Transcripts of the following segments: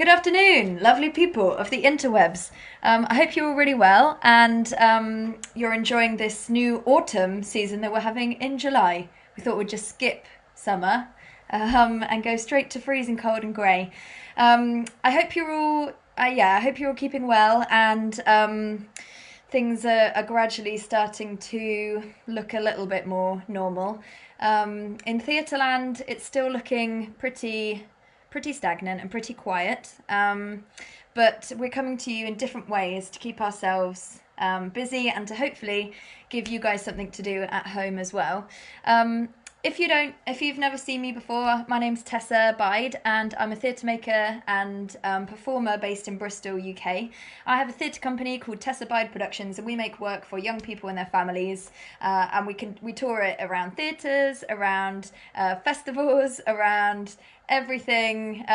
Good afternoon, lovely people of the interwebs. I hope you're all really well and you're enjoying this new autumn season that we're having in July. We thought we'd just skip summer and go straight to freezing cold and grey. I hope you're all, I hope you're all keeping well and things are gradually starting to look a little bit more normal. In Theatreland, it's still looking pretty stagnant and pretty quiet. But we're coming to you in different ways to keep ourselves busy and to hopefully give you guys something to do at home as well. If you've never seen me before, my name's Tessa Bide and I'm a theatre maker and performer based in Bristol, UK. I have a theatre company called Tessa Bide Productions and we make work for young people and their families. And we tour it around theatres, around festivals, around everything,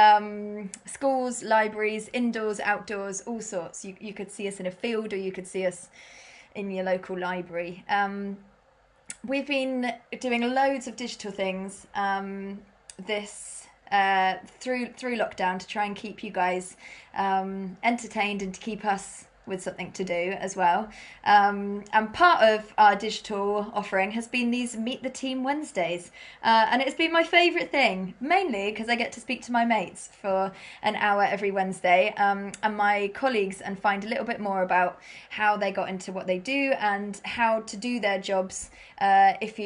schools, libraries, indoors, outdoors, all sorts. You could see us in a field or you could see us in your local library. We've been doing loads of digital things this through lockdown to try and keep you guys entertained and to keep us with something to do as well. And part of our digital offering has been these Meet the Team Wednesdays. And it's been my favourite thing, mainly because I get to speak to my mates for an hour every Wednesday and my colleagues and find a little bit more about how they got into what they do and how to do their jobs if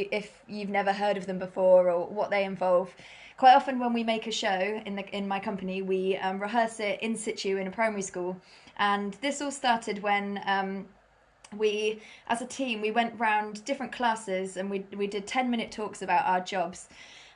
you've never heard of them before or what they involve. Quite often when we make a show in my company, we rehearse it in situ in a primary school. And this all started when we, as a team, we went round different classes and we did 10-minute talks about our jobs.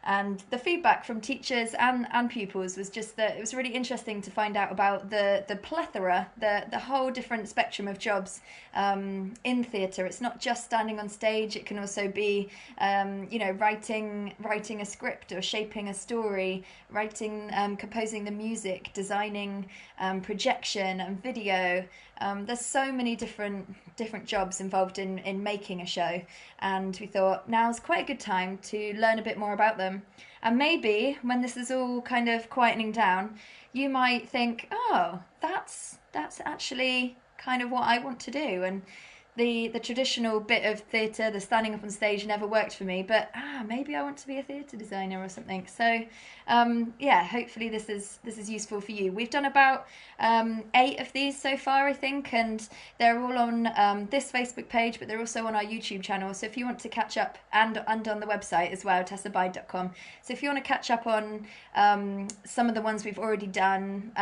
And the feedback from teachers and pupils was just that it was really interesting to find out about the plethora, the whole different spectrum of jobs in theatre. It's not just standing on stage, it can also be, writing a script or shaping a story, writing, composing the music, designing projection and video. There's so many different jobs involved in making a show, and we thought now's quite a good time to learn a bit more about them. And maybe when this is all kind of quietening down, you might think, oh, that's actually kind of what I want to do. And the traditional bit of theatre, the standing up on stage, never worked for me, but maybe I want to be a theatre designer or something. So hopefully this is useful for you. We've done about 8 of these so far, I think, and they're all on this Facebook page, but they're also on our YouTube channel. So if you want to catch up, and on the website as well, tessabide.com. So if you want to catch up on some of the ones we've already done,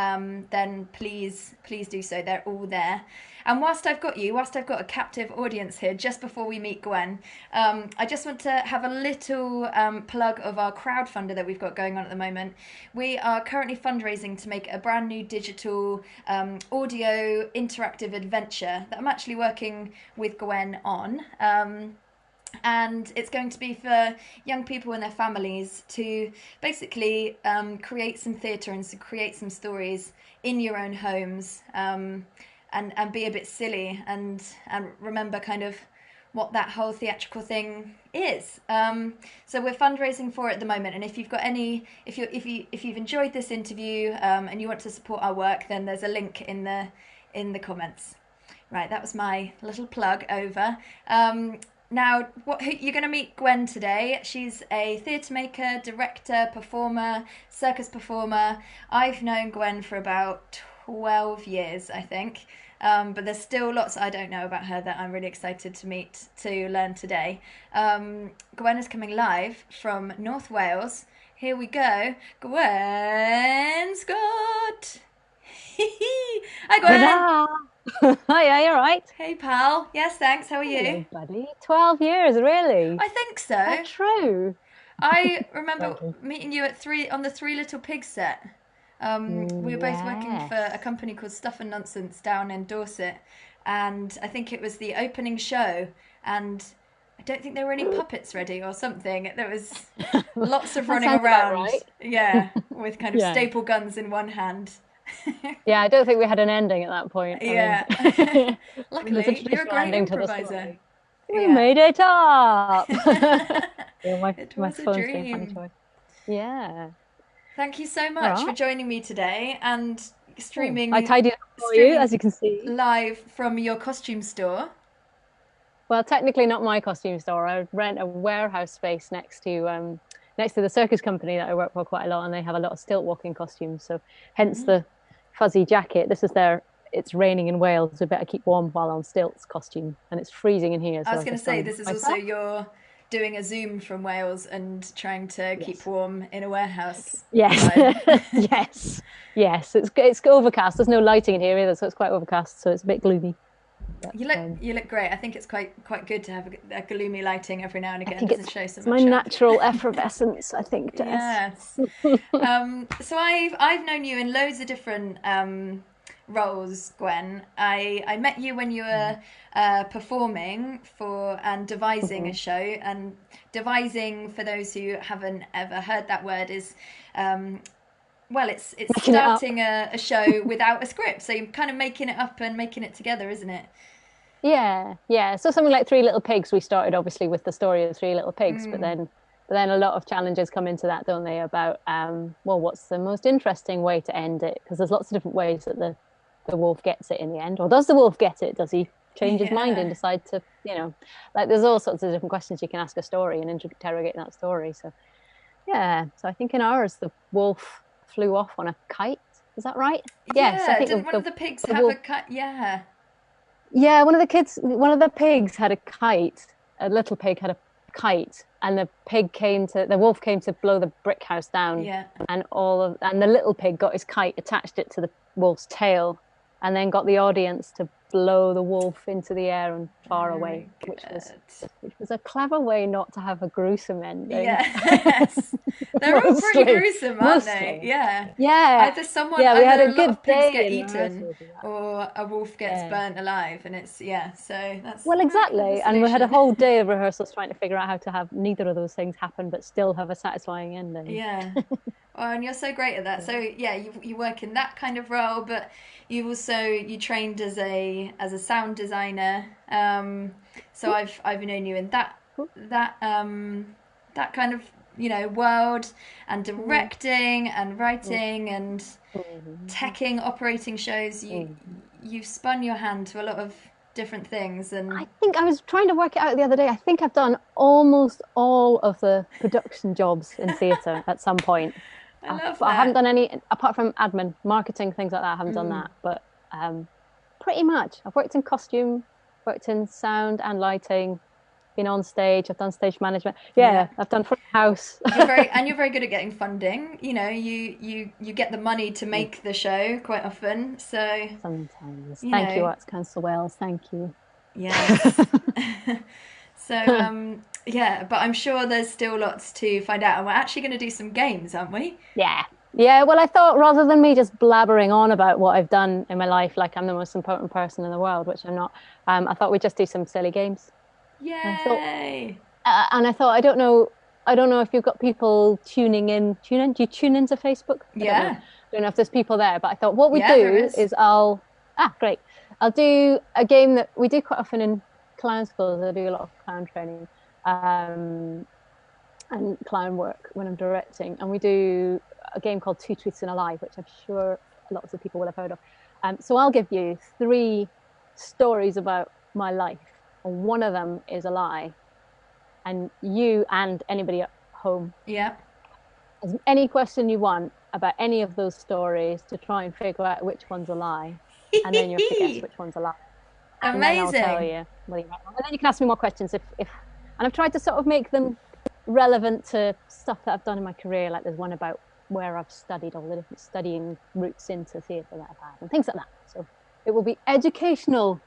then please do so. They're all there. And whilst I've got a captive audience here just before we meet Gwen, I just want to have a little plug of our crowdfunder that we've got going on at the moment. We are currently fundraising to make a brand new digital audio interactive adventure that I'm actually working with Gwen on. And it's going to be for young people and their families to basically create some theatre and to create some stories in your own homes. And be a bit silly and remember kind of what that whole theatrical thing is. So we're fundraising for it at the moment, and if you've got if you've enjoyed this interview and you want to support our work, then there's a link in the comments. Right, that was my little plug over. Now, you're going to meet Gwen today. She's a theatre maker, director, performer, circus performer. I've known Gwen for about 12 years, I think. But there's still lots I don't know about her that I'm really excited to learn today. Gwen is coming live from North Wales. Here we go. Gwen Scott! Hi, Gwen! Hiya, you alright? Hey, pal. Yes, thanks. How are you? Hello, buddy. 12 years, really? I think so. That's true. I remember meeting you on the Three Little Pigs set. We were both working for a company called Stuff and Nonsense down in Dorset, and I think it was the opening show, and I don't think there were any puppets ready or something. There was lots of running around, right. Yeah, with kind of staple guns in one hand. Yeah, I don't think we had an ending at that point. Yeah. Luckily, you're a great improviser. We made it up. It was a dream. Yeah. Thank you so All much for right. joining me today and Cool. I streaming tidied up for you, streaming as you can see. live from your costume store. Well, technically not my costume store. I rent a warehouse space next to the circus company that I work for quite a lot, and they have a lot of stilt walking costumes. So hence Mm. the fuzzy jacket. This is their it's raining in Wales, so better keep warm while on stilts costume. And it's freezing in here, I so was I've going to just say, done this is also myself. your doing a Zoom from Wales and trying to keep Yes. warm in a warehouse Yes. vibe. Yes. Yes. It's overcast. There's no lighting in here either, so it's quite overcast, so it's a bit gloomy. But You look great. I think it's quite good to have a gloomy lighting every now and I again. think Doesn't it's show so it's my much up. natural effervescence, I think, Jess. Yes. So I've known you in loads of different roles, Gwen. I met you when you were performing for and devising a Mhm. show. And devising, for those who haven't ever heard that word, is well, it's Making it up. starting a show without a script. So you're kind of making it up and making it together, isn't it? Yeah, yeah. So something like Three Little Pigs, we started obviously with the story of Three Little Pigs, but Mm. then a lot of challenges come into that, don't they? About well, what's the most interesting way to end it? Because there's lots of different ways that the wolf gets it in the end. Or does the wolf get it? Does he change his mind and Yeah. decide to, like there's all sorts of different questions you can ask a story and interrogate that story. So yeah. So I think in ours the wolf flew off on a kite. Is that right? Yes, I Yeah. think Didn't one of the pigs the have a wolf. cut? Yeah. Yeah, one of the pigs had a kite. A little pig had a kite, and the wolf came to blow the brick house down, Yeah. and the little pig got his kite, attached it to the wolf's tail, and then got the audience to blow the wolf into the air and far away, Very good. which was a clever way not to have a gruesome ending. Yes. They're all pretty Mostly, gruesome, aren't they? mostly. Yeah. Yeah, yeah. We had Either a a lot good of pigs day get in eaten rehearsals of that. or a wolf gets Yeah. burnt alive. And yeah, so that's Well, a very clever exactly. And we had a solution. whole day of rehearsals trying to figure out how to have neither of those things happen, but still have a satisfying ending. Yeah. Oh, and you're so great at that. So yeah, you work in that kind of role, but you trained as a sound designer. So I've known you in that kind of world, and directing and writing and teching, operating shows. You've spun your hand to a lot of different things, and I think I was trying to work it out the other day. I think I've done almost all of the production jobs in theatre at some point. I love But I haven't that. done any, apart from admin, marketing, things like that. I haven't done Mm. that. But pretty much, I've worked in costume, worked in sound and lighting, been on stage. I've done stage management. Yeah. Yeah, I've done front of house. You're very good at getting funding. You get the money to make the show quite often. So, Sometimes. you Thank you, know, Arts Council Wales. Thank you. yes. So, yeah, but I'm sure there's still lots to find out. And we're actually going to do some games, aren't we? Yeah. Yeah. Well, I thought rather than me just blabbering on about what I've done in my life, like I'm the most important person in the world, which I'm not, I thought we'd just do some silly games. And I thought, Yay. I don't know if you've got people tuning in. Tune in? Do you tune into Facebook? I don't know. Yeah. I don't know if there's people there, but I thought what we Yeah, there do is. is great. I'll do a game that we do quite often in clown schools. I do a lot of clown training. And clown work when I'm directing. And we do a game called Two Truths and a Lie, which I'm sure lots of people will have heard of. So I'll give you three stories about my life, and one of them is a lie. And you and anybody at home, Yeah. has any question you want about any of those stories to try and figure out which one's a lie. And then you have to guess which one's a lie. And then I'll tell Amazing. you whether you're right. And then you can ask me more questions and I've tried to sort of make them relevant to stuff that I've done in my career. Like there's one about where I've studied, all the different studying routes into theatre that I've had and things like that. So it will be educational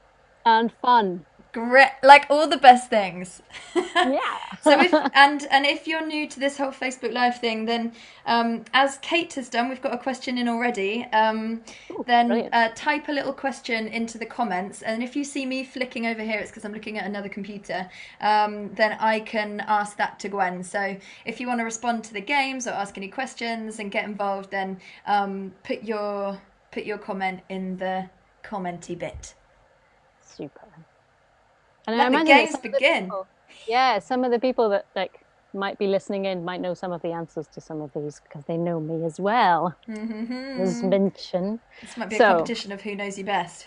and fun. Great, like all the best things. Yeah. So if you're new to this whole Facebook Live thing, then as Kate has done, we've got a question in already. Then Brilliant. type a little question into the comments, and if you see me flicking over here, it's because I'm looking at another computer. Then I can ask that to Gwen. So if you want to respond to the games or ask any questions and get involved, then put your comment in the commenty bit. Super. And Let I the imagine that games begin. some of the people that like might be listening in might know some of the answers to some of these because they know me as well. As mentioned. This might be a competition of who knows you best.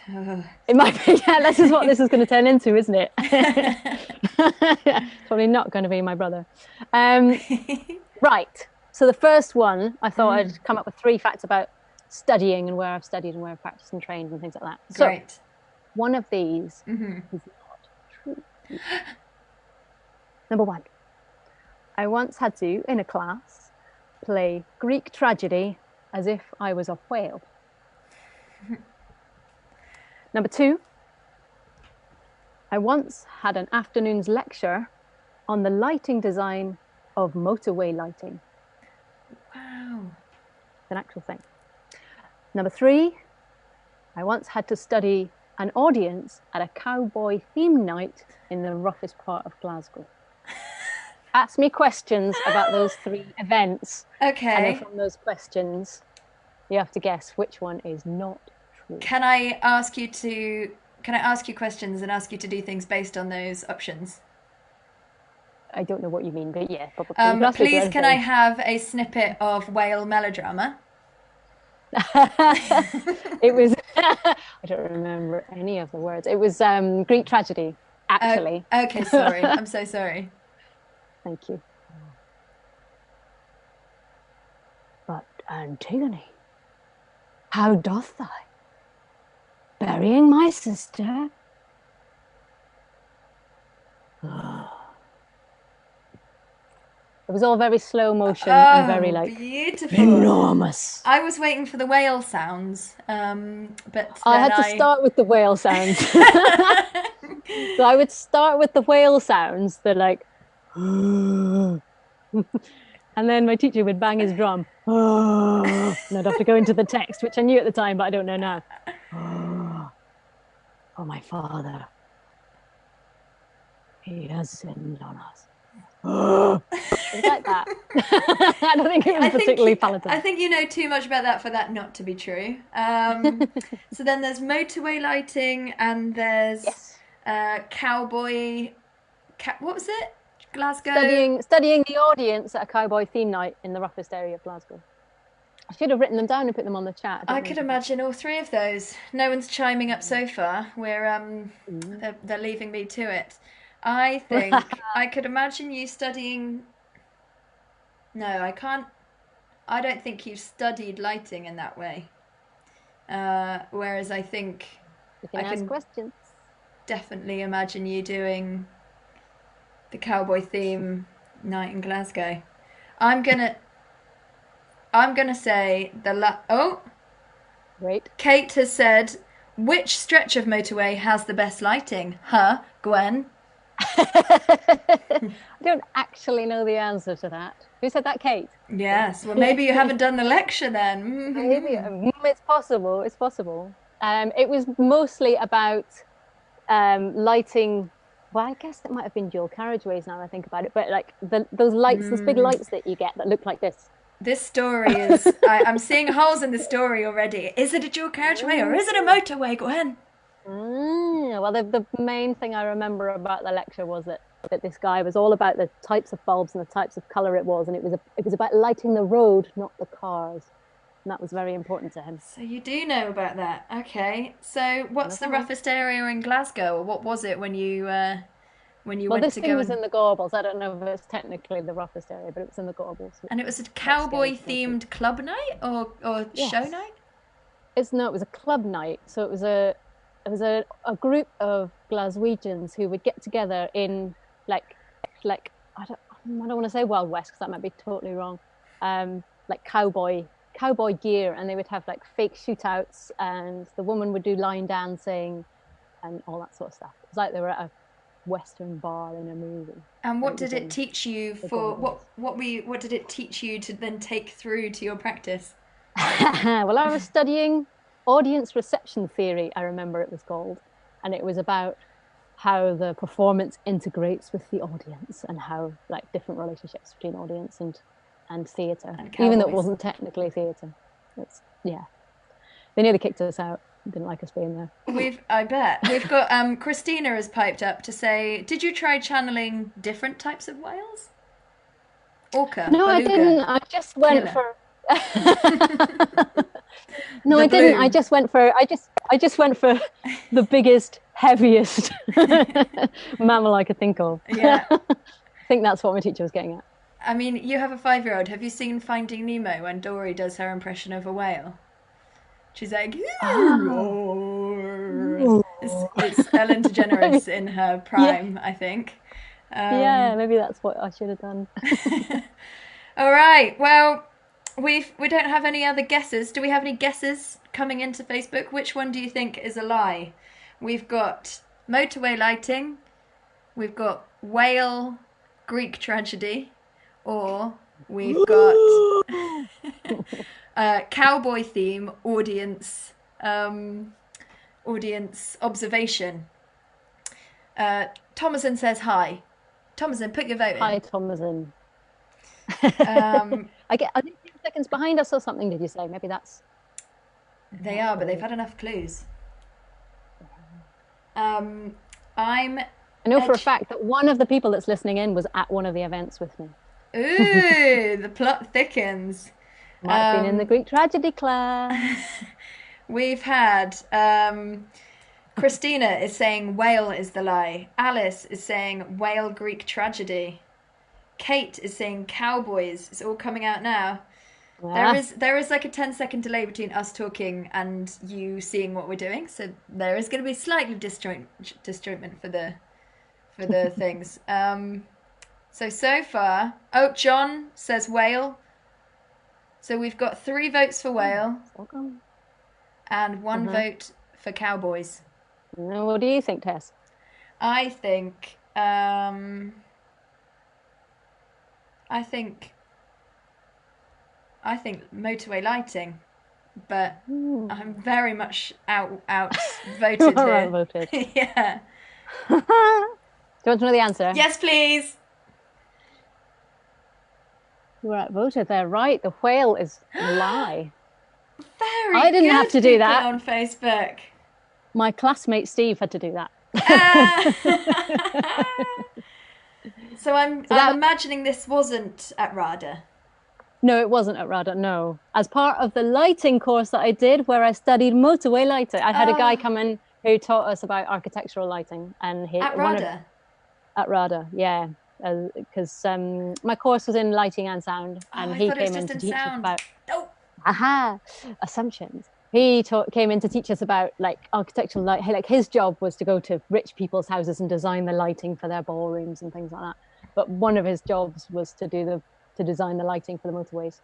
It might be, yeah, this is what this is going to turn into, isn't it? It's probably not going to be my brother. Right. So the first one, I thought I'd come up with 3 facts about studying and where I've studied and where I've practiced and trained and things like that. Great. So one of these is not true. Number 1. I once had to, in a class, play Greek tragedy as if I was a whale. Number 2. I once had an afternoon's lecture on the lighting design of motorway lighting. Wow. It's an actual thing. Number 3. I once had to study an audience at a cowboy theme night in the roughest part of Glasgow. Ask me questions about those 3 events. Okay. And then from those questions, you have to guess which one is not true. Can I ask you questions and ask you to do things based on those options? I don't know what you mean, but yeah, probably. Please, can I have a snippet of whale melodrama? It was, I don't remember any of the words. It was Greek tragedy, actually. Okay, sorry. I'm so sorry. Thank you. But Antigone, how doth thou, burying my sister? It was all very slow motion and very beautiful. Enormous. I was waiting for the whale sounds, but I had to start with the whale sounds. So I would start with the whale sounds. They're like, and then my teacher would bang his drum, and I'd have to go into the text, which I knew at the time, but I don't know now. Oh, my father, he has sinned on us. It was like that. I don't think it was particularly palatable. I think you know too much about that for that not to be true. So then there's motorway lighting and there's cowboy. What was it? Glasgow. Studying the audience at a cowboy theme night in the roughest area of Glasgow. I should have written them down and put them on the chat. I could imagine all 3 of those. No one's chiming up so far. They're leaving me to it. I think I could imagine you studying. No, I can't. I don't think you've studied lighting in that way. Whereas I think you can ask questions. Definitely imagine you doing the cowboy theme night in Glasgow. I'm gonna say Wait. Kate has said, which stretch of motorway has the best lighting? Huh, Gwen? I don't actually know the answer to that. Who said that, Kate? Yes. Well, maybe you haven't done the lecture then. Maybe it's possible. It's possible. It was mostly about lighting. Well, I guess it might have been dual carriageways now I think about it. But like those lights, those big lights that you get that look like this. This story is. I'm seeing holes in the story already. Is it a dual carriageway or is it a motorway, Gwen? Well, the main thing I remember about the lecture was that this guy was all about the types of bulbs and the types of colour it was, and it was about lighting the road, not the cars, and that was very important to him. So you do know about that, okay? So what's the roughest area in Glasgow, or what was it when you went to go? Well, this thing was in the Gorbals. I don't know if it's technically the roughest area, but it was in the Gorbals. And it was a cowboy-themed club night or show night? It was a club night, so it was a group of Glaswegians who would get together in like I don't want to say Wild West because that might be totally wrong. Like cowboy gear, and they would have like fake shootouts, and the woman would do line dancing and all that sort of stuff. It was like they were at a Western bar in a movie. And what did it teach you for what did it teach you to then take through to your practice? Well, I was studying audience reception theory, I remember it was called, and it was about how the performance integrates with the audience and how like different relationships between audience and theatre, even though it wasn't technically theatre. They nearly kicked us out. Didn't like us being there. I bet we've got Christina has piped up to say, did you try channeling different types of whales? Orca, No, I beluga, didn't. I just went killer. for. No, The I didn't. blue. I just went for the biggest, heaviest mammal I could think of. Yeah. I think that's what my teacher was getting at. I mean, you have a 5-year-old. Have you seen Finding Nemo when Dory does her impression of a whale? She's like, Oh. it's Ellen DeGeneres in her Yeah, prime, I think. yeah, Um, maybe that's what I should have done. all right. Well, we don't have any other guesses. Do we have any guesses coming into Facebook? Which one do you think is a lie? We've got motorway lighting. We've got whale, Greek tragedy, or we've got cowboy theme audience observation. Thomason says hi. Thomason, put your vote in. Hi, Thomason. Um, Are they 10 seconds behind us or something? Did you say? Maybe that's. they are, but they've had enough clues. I'm I know for a fact that one of the people that's listening in was at one of the events with me. Ooh, the plot thickens. Might have been in the Greek tragedy class. We've had Christina is saying whale is the lie. Alice is saying whale Greek tragedy. Kate is saying cowboys. It's all coming out now. There is like a 10-second delay between us talking and you seeing what we're doing, so there is going to be slightly disjointment for the things. So far, oh, John says whale. So we've got 3 votes for whale and 1 vote for cowboys. What do you think, Tess? I think motorway lighting, but I'm very much out voted here. Outvoted. Yeah. Do you want to know the answer? Yes, please. You were outvoted there, right? The whale is a lie. Very I didn't have to do people that. on Facebook. My classmate Steve had to do that. So I'm imagining this wasn't at RADA. No, it wasn't at RADA, no. As part of the lighting course that I did, where I studied motorway lighting, I had a guy come in who taught us about architectural lighting. And At RADA? At RADA, yeah. Because my course was in lighting and sound, and he came in to teach us about assumptions. He came in to teach us about like architectural light. Like his job was to go to rich people's houses and design the lighting for their ballrooms and things like that. But one of his jobs was to design the lighting for the motorways.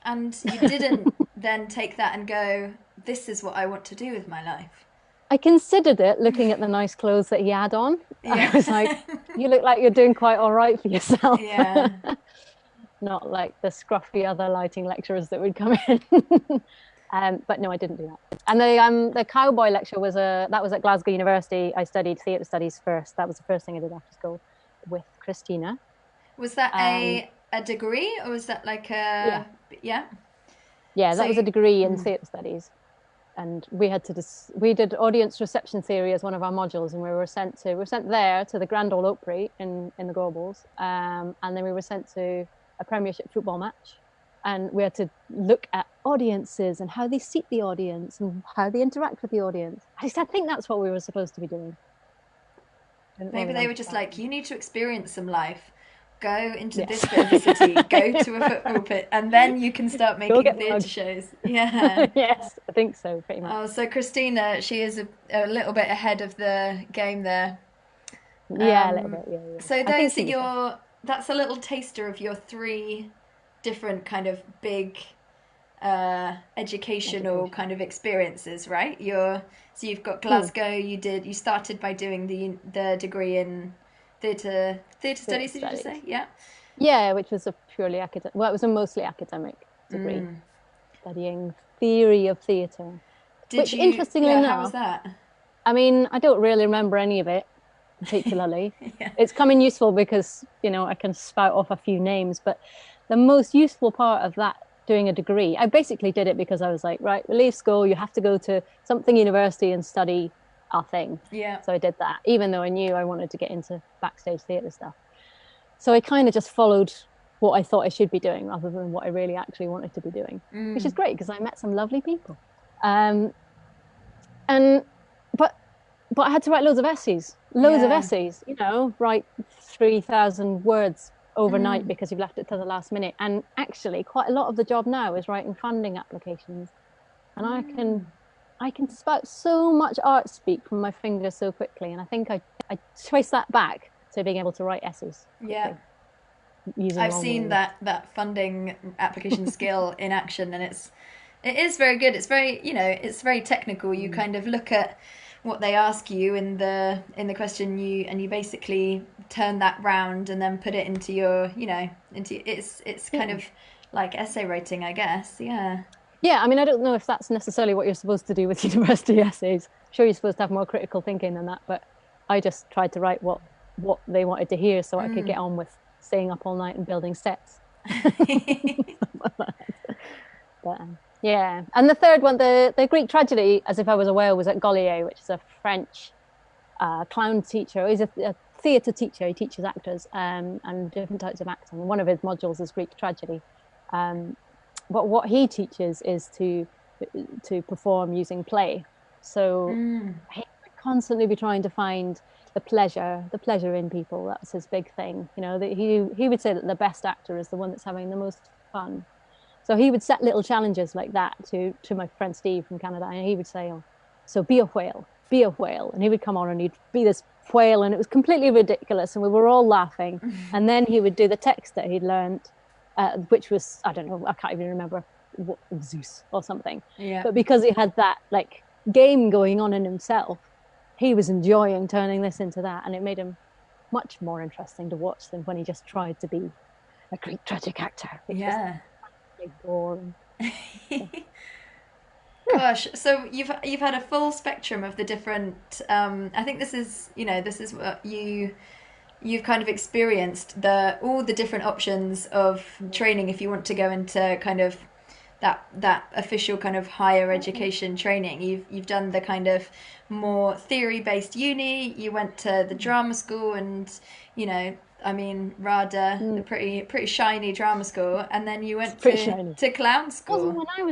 And you didn't then take that and go, this is what I want to do with my life. I considered it, looking at the nice clothes that he had on. Yeah. I was like, you look like you're doing quite all right for yourself. Yeah. Not like the scruffy other lighting lecturers that would come in. But no, I didn't do that. And the cowboy lecture was at Glasgow University. I studied theatre studies first. That was the first thing I did after school with Christina. Was that a degree, or was that like a yeah? Yeah, that was a degree in theatre studies. And we had we did audience reception theory as one of our modules, and we were sent there to the Grand Ole Opry in the Gorbals, and then we were sent to a Premiership football match, and we had to look at audiences and how they seat the audience and how they interact with the audience. I think that's what we were supposed to be doing. Maybe they were just like, you need to experience some life. Go into this bit of the city, go to a football pit, and then you can start making theatre shows. Yeah. Yes, I think so, pretty much. Oh, so Christina, she is a little bit ahead of the game there. Yeah, a little bit, yeah. So that's a little taster of your 3 different kind of big educational kind of experiences, right? So you've got Glasgow, you started by doing the degree in theatre studies, did you just say? Yeah. Yeah, which was a purely academic. Well, it was a mostly academic degree, studying theory of theatre. Interestingly enough, how was that? I mean, I don't really remember any of it particularly. Yeah. It's come in useful because I can spout off a few names, but the most useful part of that, doing a degree, I basically did it because I was like, right, we leave school, you have to go to something university and study our thing. Yeah. So I did that, even though I knew I wanted to get into backstage theatre stuff. So I kind of just followed what I thought I should be doing rather than what I really actually wanted to be doing, which is great because I met some lovely people. And but I had to write loads of essays, write 3,000 words overnight because you've left it to the last minute. And actually, quite a lot of the job now is writing funding applications, and I can spout so much art speak from my fingers so quickly. And I think I trace that back to being able to write essays. Yeah. I've seen that funding application skill in action, and it is very good. It's very, it's very technical. You kind of look at what they ask you in the question, you basically turn that round and then put it into your, it's kind of like essay writing, I guess. Yeah. Yeah, I mean, I don't know if that's necessarily what you're supposed to do with university essays. I'm sure you're supposed to have more critical thinking than that, but I just tried to write what they wanted to hear so I could get on with staying up all night and building sets. But, yeah. And the third one, the Greek tragedy, As If I Was a Whale, was at Gaulier, which is a French clown teacher. He's a theatre teacher. He teaches actors and different types of acting. And one of his modules is Greek tragedy. But what he teaches is to perform using play. So he would constantly be trying to find the pleasure in people. That's his big thing. He would say that the best actor is the one that's having the most fun. So he would set little challenges like that to my friend Steve from Canada, and he would say, "Oh, so be a whale," and he would come on and he'd be this whale, and it was completely ridiculous, and we were all laughing. And then he would do the text that he'd learned, which was, I don't know, I can't even remember, what, Zeus or something. Yeah. But because he had that like game going on in himself, he was enjoying turning this into that, and it made him much more interesting to watch than when he just tried to be a Greek tragic actor. Yeah. Boring. Gosh, so you've had a full spectrum of the different. I think this is what you've kind of experienced all the different options of training if you want to go into kind of that official kind of higher education training. You've done the kind of more theory based uni. You went to the drama school, and RADA, a pretty shiny drama school, and then you went to clown school. When I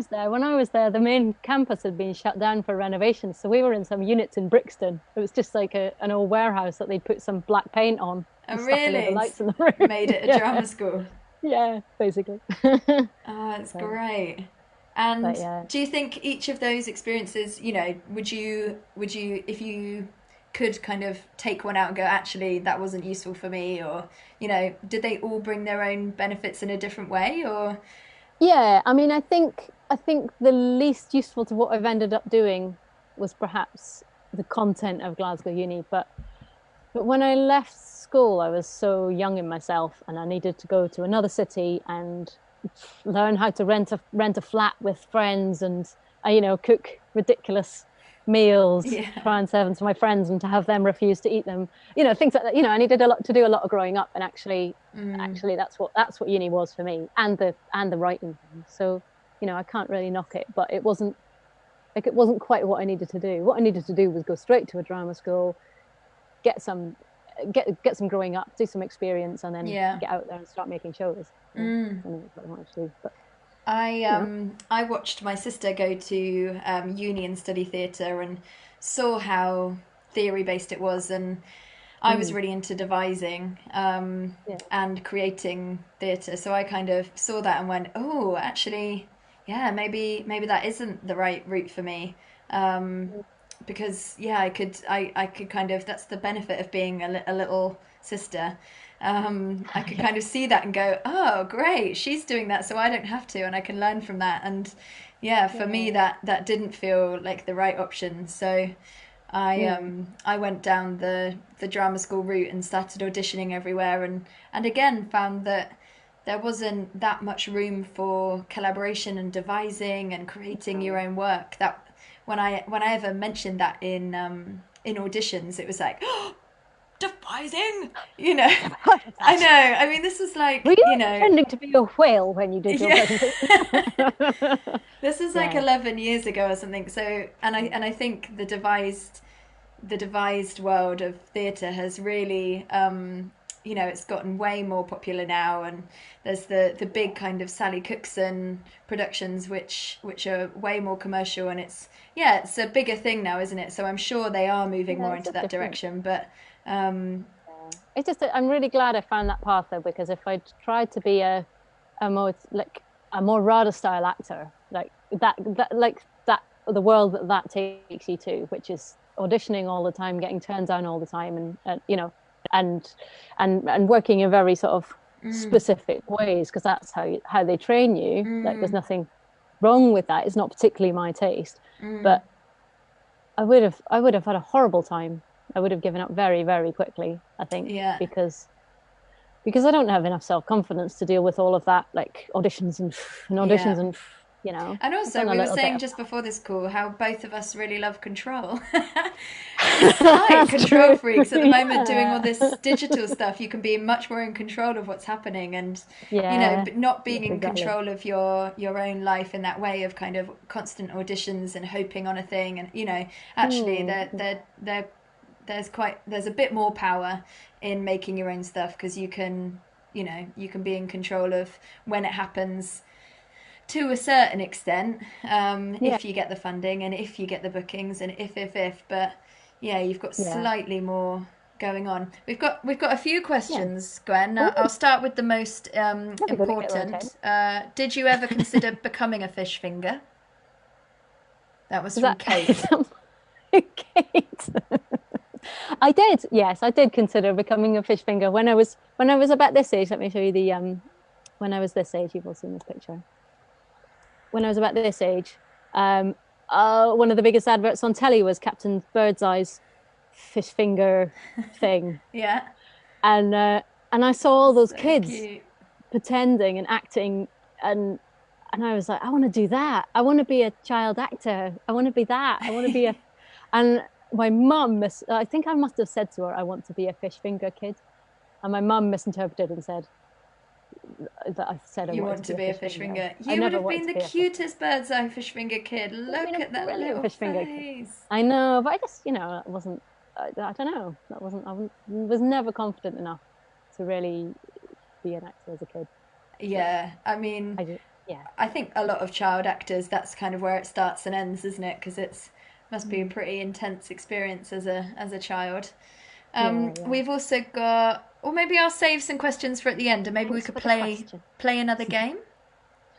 was there, the main campus had been shut down for renovations, so we were in some units in Brixton. It was just like an old warehouse that they'd put some black paint on. Oh, really? The lights in the room. Made it a drama school. Yeah, basically. Oh, it's great. And do you think each of those experiences, would you if you could kind of take one out and go, actually, that wasn't useful for me, or, did they all bring their own benefits in a different way, or? Yeah, I mean, I think the least useful to what I've ended up doing was perhaps the content of Glasgow Uni, but when I left school, I was so young in myself, and I needed to go to another city and learn how to rent a flat with friends, and cook ridiculous meals, try and serve them to my friends, and to have them refuse to eat them, things like that. I needed to do a lot of growing up, and actually that's what uni was for me, and the writing thing. So I can't really knock it, but it wasn't quite what I needed to do. What I needed to do was go straight to a drama school, get some growing up, do some experience, and then get out there and start making shows. I think that's what I wanted to do. But I watched my sister go to uni and study theatre, and saw how theory based it was, and I was really into devising and creating theatre, so I kind of saw that and went, oh, actually, maybe that isn't the right route for me, because I could kind of, that's the benefit of being a little sister. I could kind of see that and go, oh, great, she's doing that, so I don't have to, and I can learn from that. And for me, that didn't feel like the right option. So I went down the drama school route and started auditioning everywhere, and again found that there wasn't that much room for collaboration and devising and creating your own work. That when I ever mentioned that in auditions, it was like, oh, devising, I know. I mean, this is like, were you pretending to be a whale when you did your presentation? This is like 11 years ago or something. So, and I think the devised world of theatre has really you know, it's gotten way more popular now, and there's the big kind of Sally Cookson productions which are way more commercial, and it's a bigger thing now, isn't it? So I'm sure they are moving more into that direction, but it's just I'm really glad I found that path though, because if I'd tried to be a more Rada style actor, like that the world that takes you to, which is auditioning all the time, getting turned down all the time, and you know, and working in very sort of specific ways, because that's how they train you. Like there's nothing wrong with that. It's not particularly my taste, but I would have had a horrible time. I would have given up very, very quickly, I think, because I don't have enough self-confidence to deal with all of that, like auditions and and, you know. And also, we were saying just before this call how both of us really love control. It's like control freaks at the moment, doing all this digital stuff. You can be much more in control of what's happening, and you know, but not being in control of your own life in that way of kind of constant auditions and hoping on a thing. And you know, actually, there's a bit more power in making your own stuff, because you can be in control of when it happens to a certain extent, if you get the funding and if you get the bookings and if, but you've got slightly more going on. We've got a few questions, Gwen. I'll start with the most important. Did you ever consider becoming a fish finger? That was from Kate. Kate. I did. Yes, I did consider becoming a fish finger when I was about this age. Let me show you the when I was this age. You've all seen this picture. When I was about this age, one of the biggest adverts on telly was Captain Birdseye's fish finger thing. And I saw all those kids pretending and acting, and I was like, I want to do that. I want to be a child actor. I want to be that. I want to be a and my mum, I think I must have said to her, I want to be a fish finger kid, and my mum misinterpreted and said that I said I want to be a fish finger. You would have been the cutest Birdseye fish finger kid. Look at that little fish finger face. I know, but I just, you know, it wasn't. I don't know. That wasn't. I was never confident enough to really be an actor as a kid. Yeah, I mean, I think a lot of child actors, that's kind of where it starts and ends, isn't it? Because it's must be a pretty intense experience as a child. We've also got, or maybe I'll save some questions for at the end, and maybe we could play another game.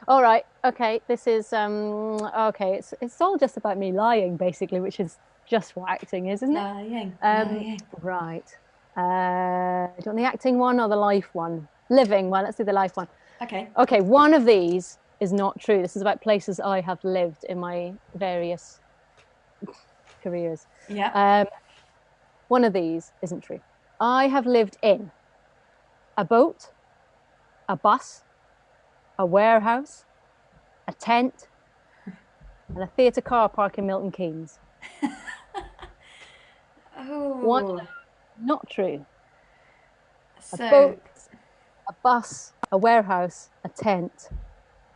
All right. Okay. This is okay. It's all just about me lying, basically, which is just what acting is, isn't it? Lying. Right. Do you want the acting one or the life one? Living one. Let's do the life one. Okay. Okay. One of these is not true. This is about places I have lived in my various careers. One of these isn't true. I have lived in a boat, a bus, a warehouse, a tent, and a theatre car park in Milton Keynes. One, not true. A boat, a bus, a warehouse, a tent,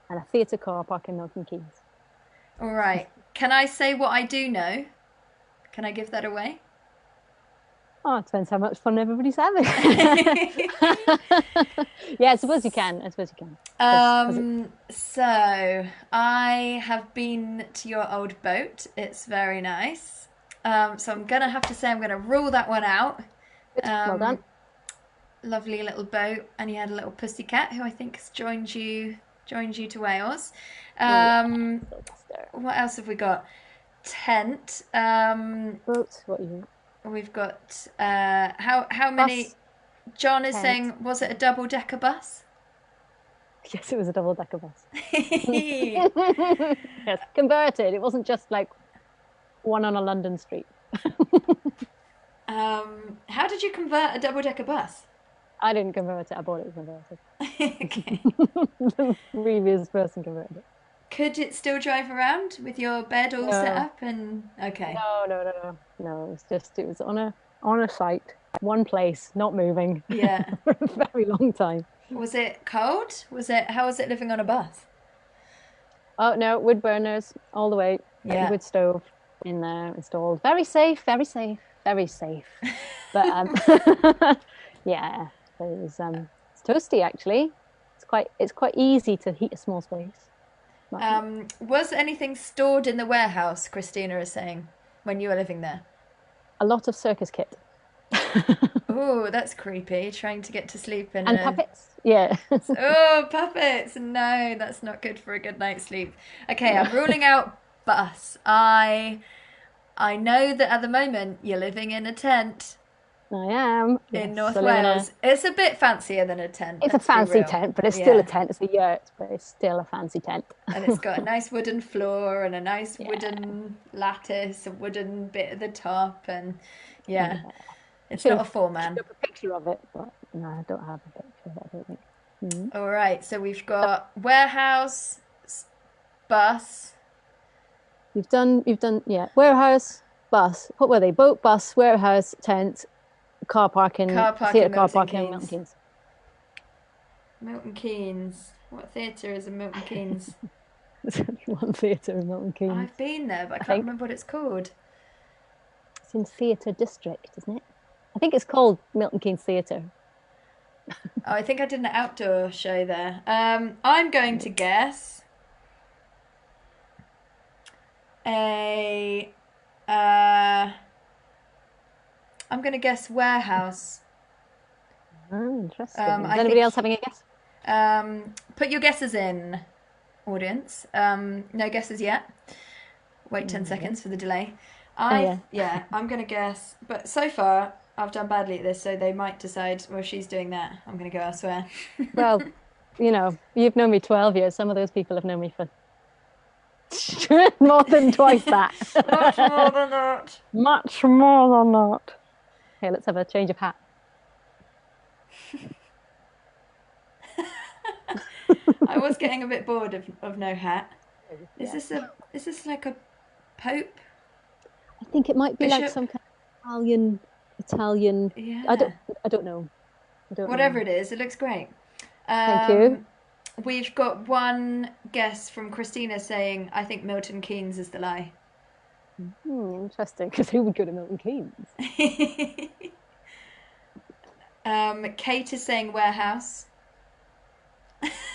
and a theatre car park in Milton Keynes. All right. Can I say what I do know? Can I give that away? Oh, it depends how much fun everybody's having. Yeah, I suppose you can. So I have been to your old boat. It's very nice. So I'm gonna have to say I'm gonna rule that one out. Well done. Lovely little boat, and you had a little pussycat who I think has joined you to Wales. What else have we got? Tent. Boat. What you? We've got how many? Bus, John is saying, was it a double-decker bus? Yes, it was a double-decker bus. Yes, converted. It wasn't just like one on a London street. How did you convert a double-decker bus? I didn't convert it. I bought it converted. Okay. The previous person converted it. Could it still drive around with your bed all set up and okay? No. It was on a site, one place, not moving. Yeah. For a very long time. Was it cold? How was it living on a bus? Oh no, wood burners all the way. Yeah. Wood stove in there installed. Very safe. But yeah. It's toasty actually. It's quite easy to heat a small space. Was anything stored in the warehouse, Christina is saying, when you were living there? A lot of circus kit. Oh, that's creepy. Trying to get to sleep in And a... puppets. Yeah. Oh, puppets! No, that's not good for a good night's sleep. Okay, I'm ruling out bus. I know that at the moment you're living in a tent I am. in Yes. North Wales. It's a bit fancier than a tent, It's a let's be fancy real. tent, but it's still a Yeah. tent. It's a yurt, but it's still a fancy tent. And it's got a nice wooden floor and a nice Yeah. wooden lattice, a wooden bit at the top, and Yeah. yeah, it's not a four-man. Should have a picture of it, but no, I don't have a picture of it, I don't think. Mhm. All right, so we've got warehouse, bus. Yeah, warehouse, bus. What were they? Boat, bus, warehouse, tent, car parking, Car parking, theatre car Milton parking, Keynes. Milton Keynes. Milton Keynes. What theatre is in Milton Keynes? There's only one theatre in Milton Keynes. I've been there, but I can't think. remember what it's called. It's in Theatre District, isn't it? I think it's called Milton Keynes Theatre. Oh, I think I did an outdoor show there. I'm going to guess a. I'm going to guess warehouse. Oh, interesting. I Is anybody think- else having a guess? Put your guesses in, audience. No guesses yet. Wait 10 seconds for the delay. yeah. I'm going to guess. But so far, I've done badly at this, so they might decide, well, she's doing that. I'm going to go elsewhere. Well, you've known me 12 years. Some of those people have known me for more than twice that. Much more than that. Much more than that. Okay, let's have a change of hat. I was getting a bit bored of no hat. Is this like a pope? I think it might be like Bishop? some kind of Italian. Yeah. I don't know. Whatever it is, it looks great. Thank you. We've got one guess from Christina saying, I think Milton Keynes is the lie. Interesting, because who would go to Milton Keynes? Kate is saying warehouse.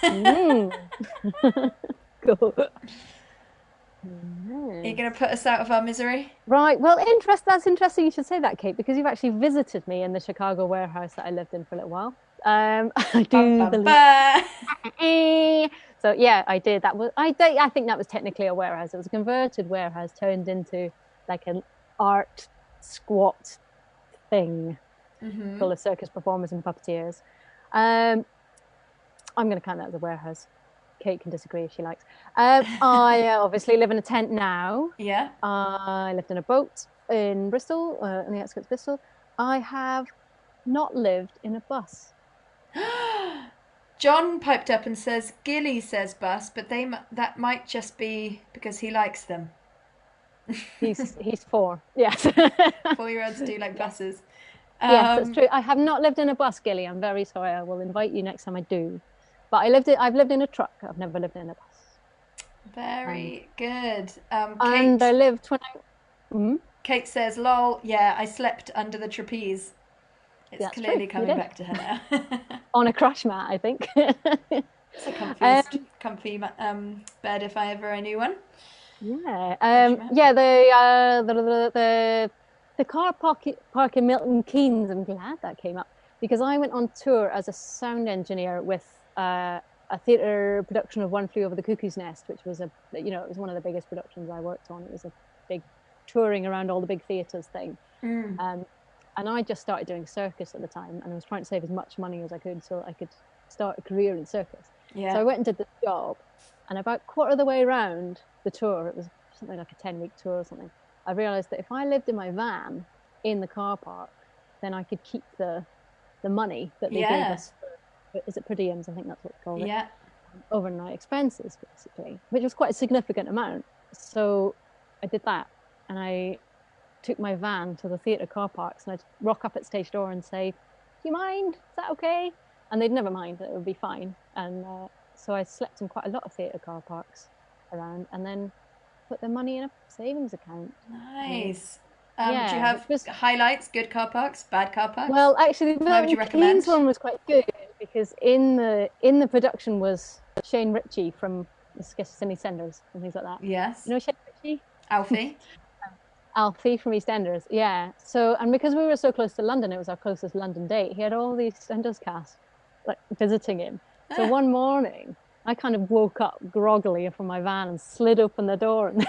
Cool. Are you going to put us out of our misery? Right. Well, that's interesting you should say that, Kate, because you've actually visited me in the Chicago warehouse that I lived in for a little while. I do believe. So yeah, I did. I think that was technically a warehouse. It was a converted warehouse turned into like an art squat thing full of circus performers and puppeteers. I'm going to count that as a warehouse. Kate can disagree if she likes. I obviously live in a tent now. Yeah. I lived in a boat in Bristol, on the outskirts of Bristol. I have not lived in a bus. John piped up and says, Gilly says bus, but that might just be because he likes them. He's 4. Yes. 4-year-olds do like buses. Yes, that's true. I have not lived in a bus, Gilly. I'm very sorry. I will invite you next time I do. But I've lived in a truck. I've never lived in a bus. Very good. And I lived when I... Kate says, lol, yeah, I slept under the trapeze. It's That's clearly true. You coming did. back to her now. On a crash mat, I think. It's a comfy bed if I ever knew one. Yeah. The car park in Milton Keynes, I'm glad that came up, because I went on tour as a sound engineer with a theatre production of One Flew Over the Cuckoo's Nest, which was it was one of the biggest productions I worked on. It was a big touring around all the big theatres thing. And I just started doing circus at the time, and I was trying to save as much money as I could so I could start a career in circus. Yeah. So I went and did the job, and about quarter of the way around the tour, it was something like a 10-week tour or something, I realised that if I lived in my van in the car park, then I could keep the money that they gave us. Is it per diems? I think that's what they call it. Yeah. Overnight expenses, basically, which was quite a significant amount. So I did that, and I took my van to the theatre car parks, and I'd rock up at stage door and say, "Do you mind? Is that okay?" And they'd never mind; it would be fine. And so I slept in quite a lot of theatre car parks around, and then put the money in a savings account. Nice. Do you Yeah, have highlights, good car parks, bad car parks? well, actually, the How would you Milton Keynes recommend? one was quite good because in the production was Shane Ritchie from the Sketches in EastEnders and things like that. Yes. You know Shane Ritchie? Alfie? Alfie from EastEnders, yeah. So, and because we were so close to London, it was our closest London date. He had all the EastEnders cast like visiting him. So one morning, I kind of woke up groggily from my van and slid open the door, and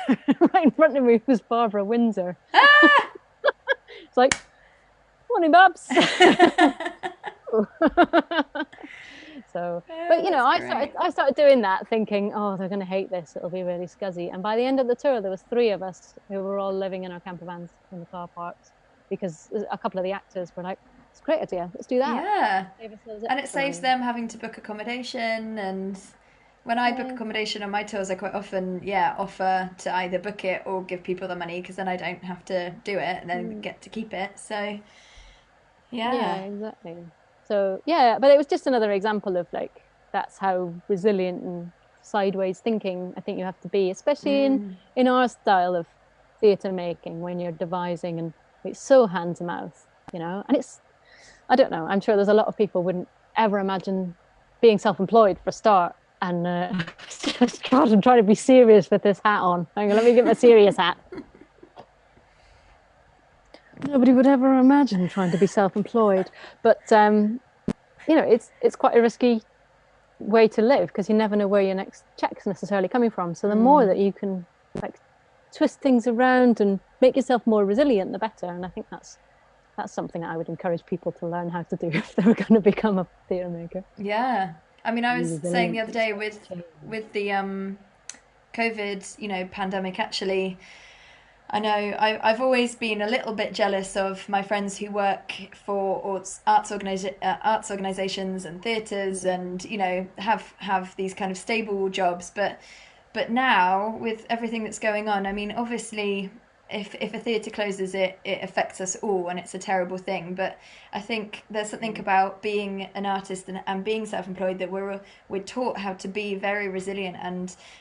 right in front of me was Barbara Windsor. It's like, morning, Babs. So, but you know, I started doing that thinking, oh, they're going to hate this. It'll be really scuzzy. And by the end of the tour, there was 3 of us who were all living in our camper vans in the car parks because a couple of the actors were like, it's a great idea. Let's do that. Yeah. And it saves them having to book accommodation. And when I book accommodation on my tours, I quite often, offer to either book it or give people the money because then I don't have to do it and then get to keep it. So, yeah, exactly. So yeah, but it was just another example of like that's how resilient and sideways thinking I think you have to be, especially in our style of theatre making when you're devising and it's so hand to mouth, you know. And it's, I don't know, I'm sure there's a lot of people wouldn't ever imagine being self-employed for a start. And God, I'm trying to be serious with this hat on. Hang on, let me get my serious hat. Nobody would ever imagine trying to be self-employed, but you know, it's quite a risky way to live because you never know where your next check's necessarily coming from. So the more that you can like twist things around and make yourself more resilient, the better. And I think that's something that I would encourage people to learn how to do if they were going to become a theatre maker. Yeah, I mean, I was saying the other day with the COVID, you know, pandemic. Actually, I know I've always been a little bit jealous of my friends who work for arts organisations and theatres, and you know have these kind of stable jobs. But now with everything that's going on, I mean, obviously, if a theatre closes, it affects us all, and it's a terrible thing. But I think there's something about being an artist and being self-employed that we're taught how to be very resilient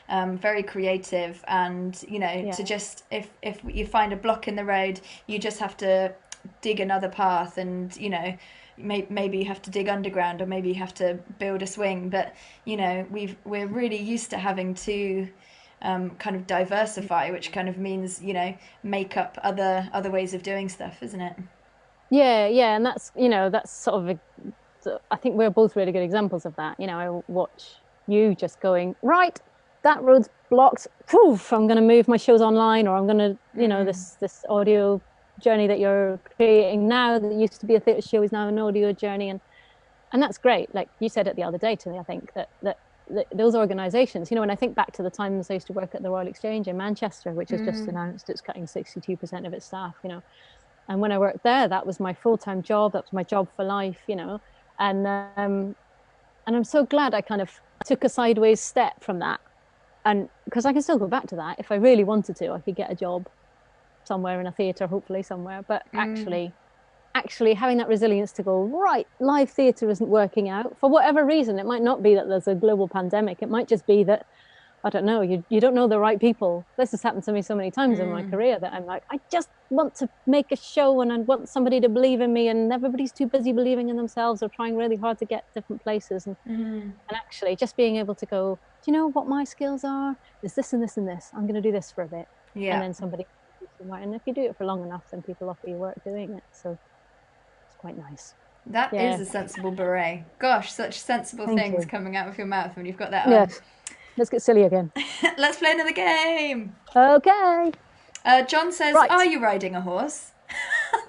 and very creative, and you know to just if you find a block in the road, you just have to dig another path, and you know maybe you have to dig underground, or maybe you have to build a swing. But you know we're really used to having to kind of diversify, which kind of means, you know, make up other ways of doing stuff, isn't it? Yeah, and that's, you know, that's sort of I think we're both really good examples of that. You know, I watch you just going, right, that road's blocked. Poof, I'm going to move my shows online, or I'm going to, you know, this audio journey that you're creating now that used to be a theatre show is now an audio journey, and that's great. Like you said it the other day to me, I think that those organisations, you know, when I think back to the times I used to work at the Royal Exchange in Manchester, which has just announced it's cutting 62% of its staff, you know, and when I worked there, that was my full-time job, that was my job for life, you know, and I'm so glad I kind of took a sideways step from that, and because I can still go back to that if I really wanted to. I could get a job somewhere in a theatre, hopefully somewhere, but actually having that resilience to go, right, live theatre isn't working out for whatever reason. It might not be that there's a global pandemic. It might just be that, I don't know, you don't know the right people. This has happened to me so many times in my career that I'm like, I just want to make a show and I want somebody to believe in me, and everybody's too busy believing in themselves or trying really hard to get different places. And actually just being able to go, do you know what my skills are? There's this and this and this. I'm going to do this for a bit. Yeah. And then somebody, and if you do it for long enough, then people offer you work doing it. So quite nice. That is a sensible beret. Gosh, such sensible things coming out of your mouth when you've got that on. Yes. Let's get silly again. Let's play another game. Okay. John says, right. Are you riding a horse?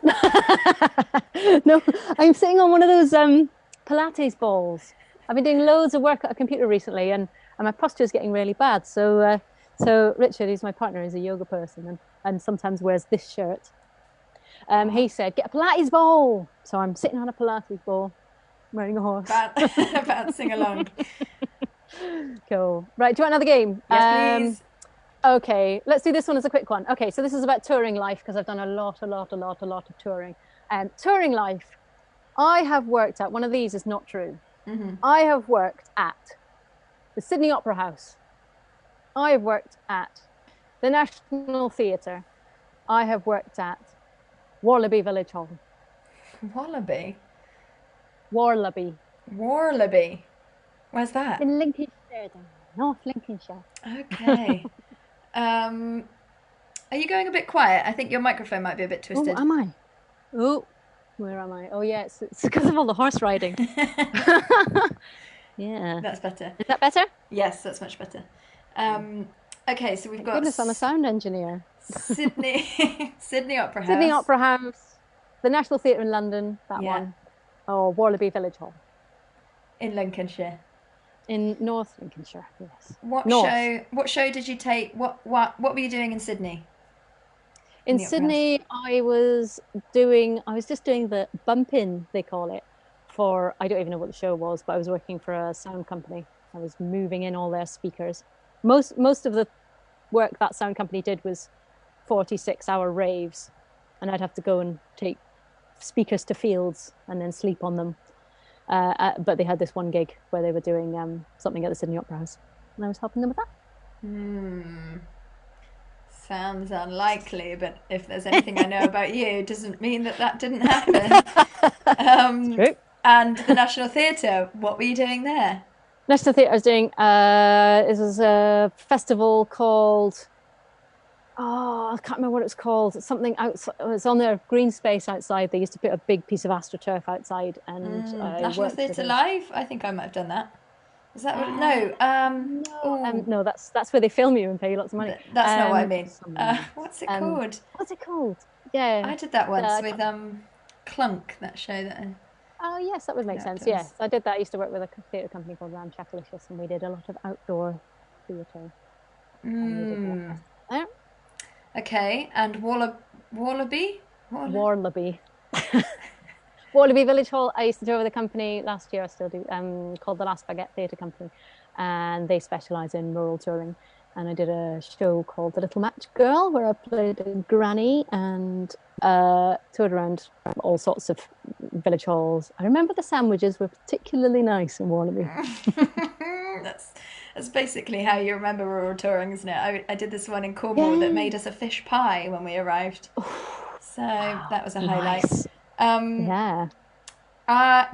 No, I'm sitting on one of those Pilates balls. I've been doing loads of work at a computer recently, and my posture is getting really bad. So Richard, who's my partner, is a yoga person and sometimes wears this shirt. He said, get a Pilates ball. So I'm sitting on a Pilates ball, riding a horse. Bouncing along. Cool. Right, do you want another game? Yes, please. Okay, let's do this one as a quick one. Okay, so this is about touring life, because I've done a lot of touring. Touring life, I have worked at, one of these is not true. I have worked at the Sydney Opera House. I have worked at the National Theatre. I have worked at Warlaby Village Hall. Wallaby? Warlaby. Warlaby. Where's that? In Lincolnshire, North Lincolnshire. Okay. Are you going a bit quiet? I think your microphone might be a bit twisted. Oh, am I? Oh, where am I? Oh, yeah, it's because of all the horse riding. Yeah. That's better. Is that better? Yes, that's much better. Okay, so we've got... Goodness, I'm a sound engineer. Sydney Opera House. Sydney Opera House, the National Theatre in London, that Yeah. one. Oh, Warlaby Village Hall. In Lincolnshire. In North Lincolnshire, yes. What show did you take? What were you doing in Sydney? In the Opera Sydney, I was just doing the bump-in, they call it, for, I don't even know what the show was, but I was working for a sound company. I was moving in all their speakers. Most of the work that sound company did was 46-hour raves, and I'd have to go and take speakers to fields and then sleep on them. But they had this one gig where they were doing something at the Sydney Opera House, and I was helping them with that. Sounds unlikely, but if there's anything I know about you, it doesn't mean that didn't happen. True. And the National Theatre, what were you doing there? National Theatre, I was doing, it was a festival called, I can't remember what it was called. It's something outside, it was on their green space outside. They used to put a big piece of AstroTurf outside. And National Theatre Live? I think I might have done that. Is that what? No, that's where they film you and pay you lots of money. That's not what I mean. What's it called? What's it called? Yeah. I did that once with Clunk, that show that... Oh, yes, that would make sense. Yes, I did that. I used to work with a theatre company called Ramshackalicious, and we did a lot of outdoor theatre. Okay, and Warlaby? Warlaby. Warlaby Village Hall, I used to do with a company last year, I still do, called the Last Baguette Theatre Company, and they specialise in rural touring. And I did a show called The Little Match Girl, where I played a granny and toured around all sorts of village halls. I remember the sandwiches were particularly nice in Warlaby. That's basically how you remember rural touring, isn't it? I did this one in Cornwall that made us a fish pie when we arrived. So that was a highlight. Yeah.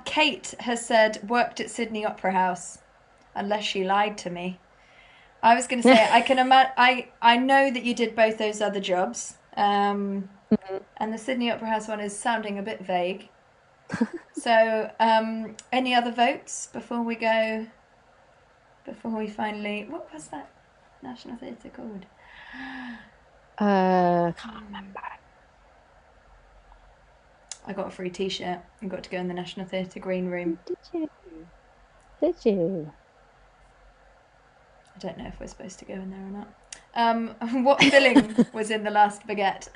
Kate has said, worked at Sydney Opera House, unless she lied to me. I was going to say, I know that you did both those other jobs, and the Sydney Opera House one is sounding a bit vague. So, any other votes before we finally... What was that National Theatre called? Can't remember. I got a free T-shirt and got to go in the National Theatre green room. Did you? I don't know if we're supposed to go in there or not. What filling was in the last baguette?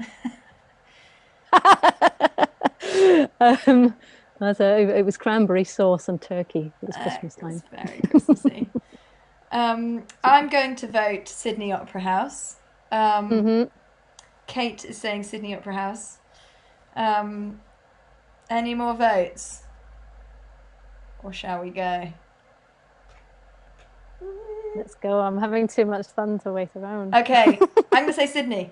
It was cranberry sauce and turkey. It was Christmas time. It's very Christmassy. I'm going to vote Sydney Opera House. Kate is saying Sydney Opera House. Any more votes? Or shall we go? Let's go. I'm having too much fun to wait around. Okay, I'm going to say Sydney.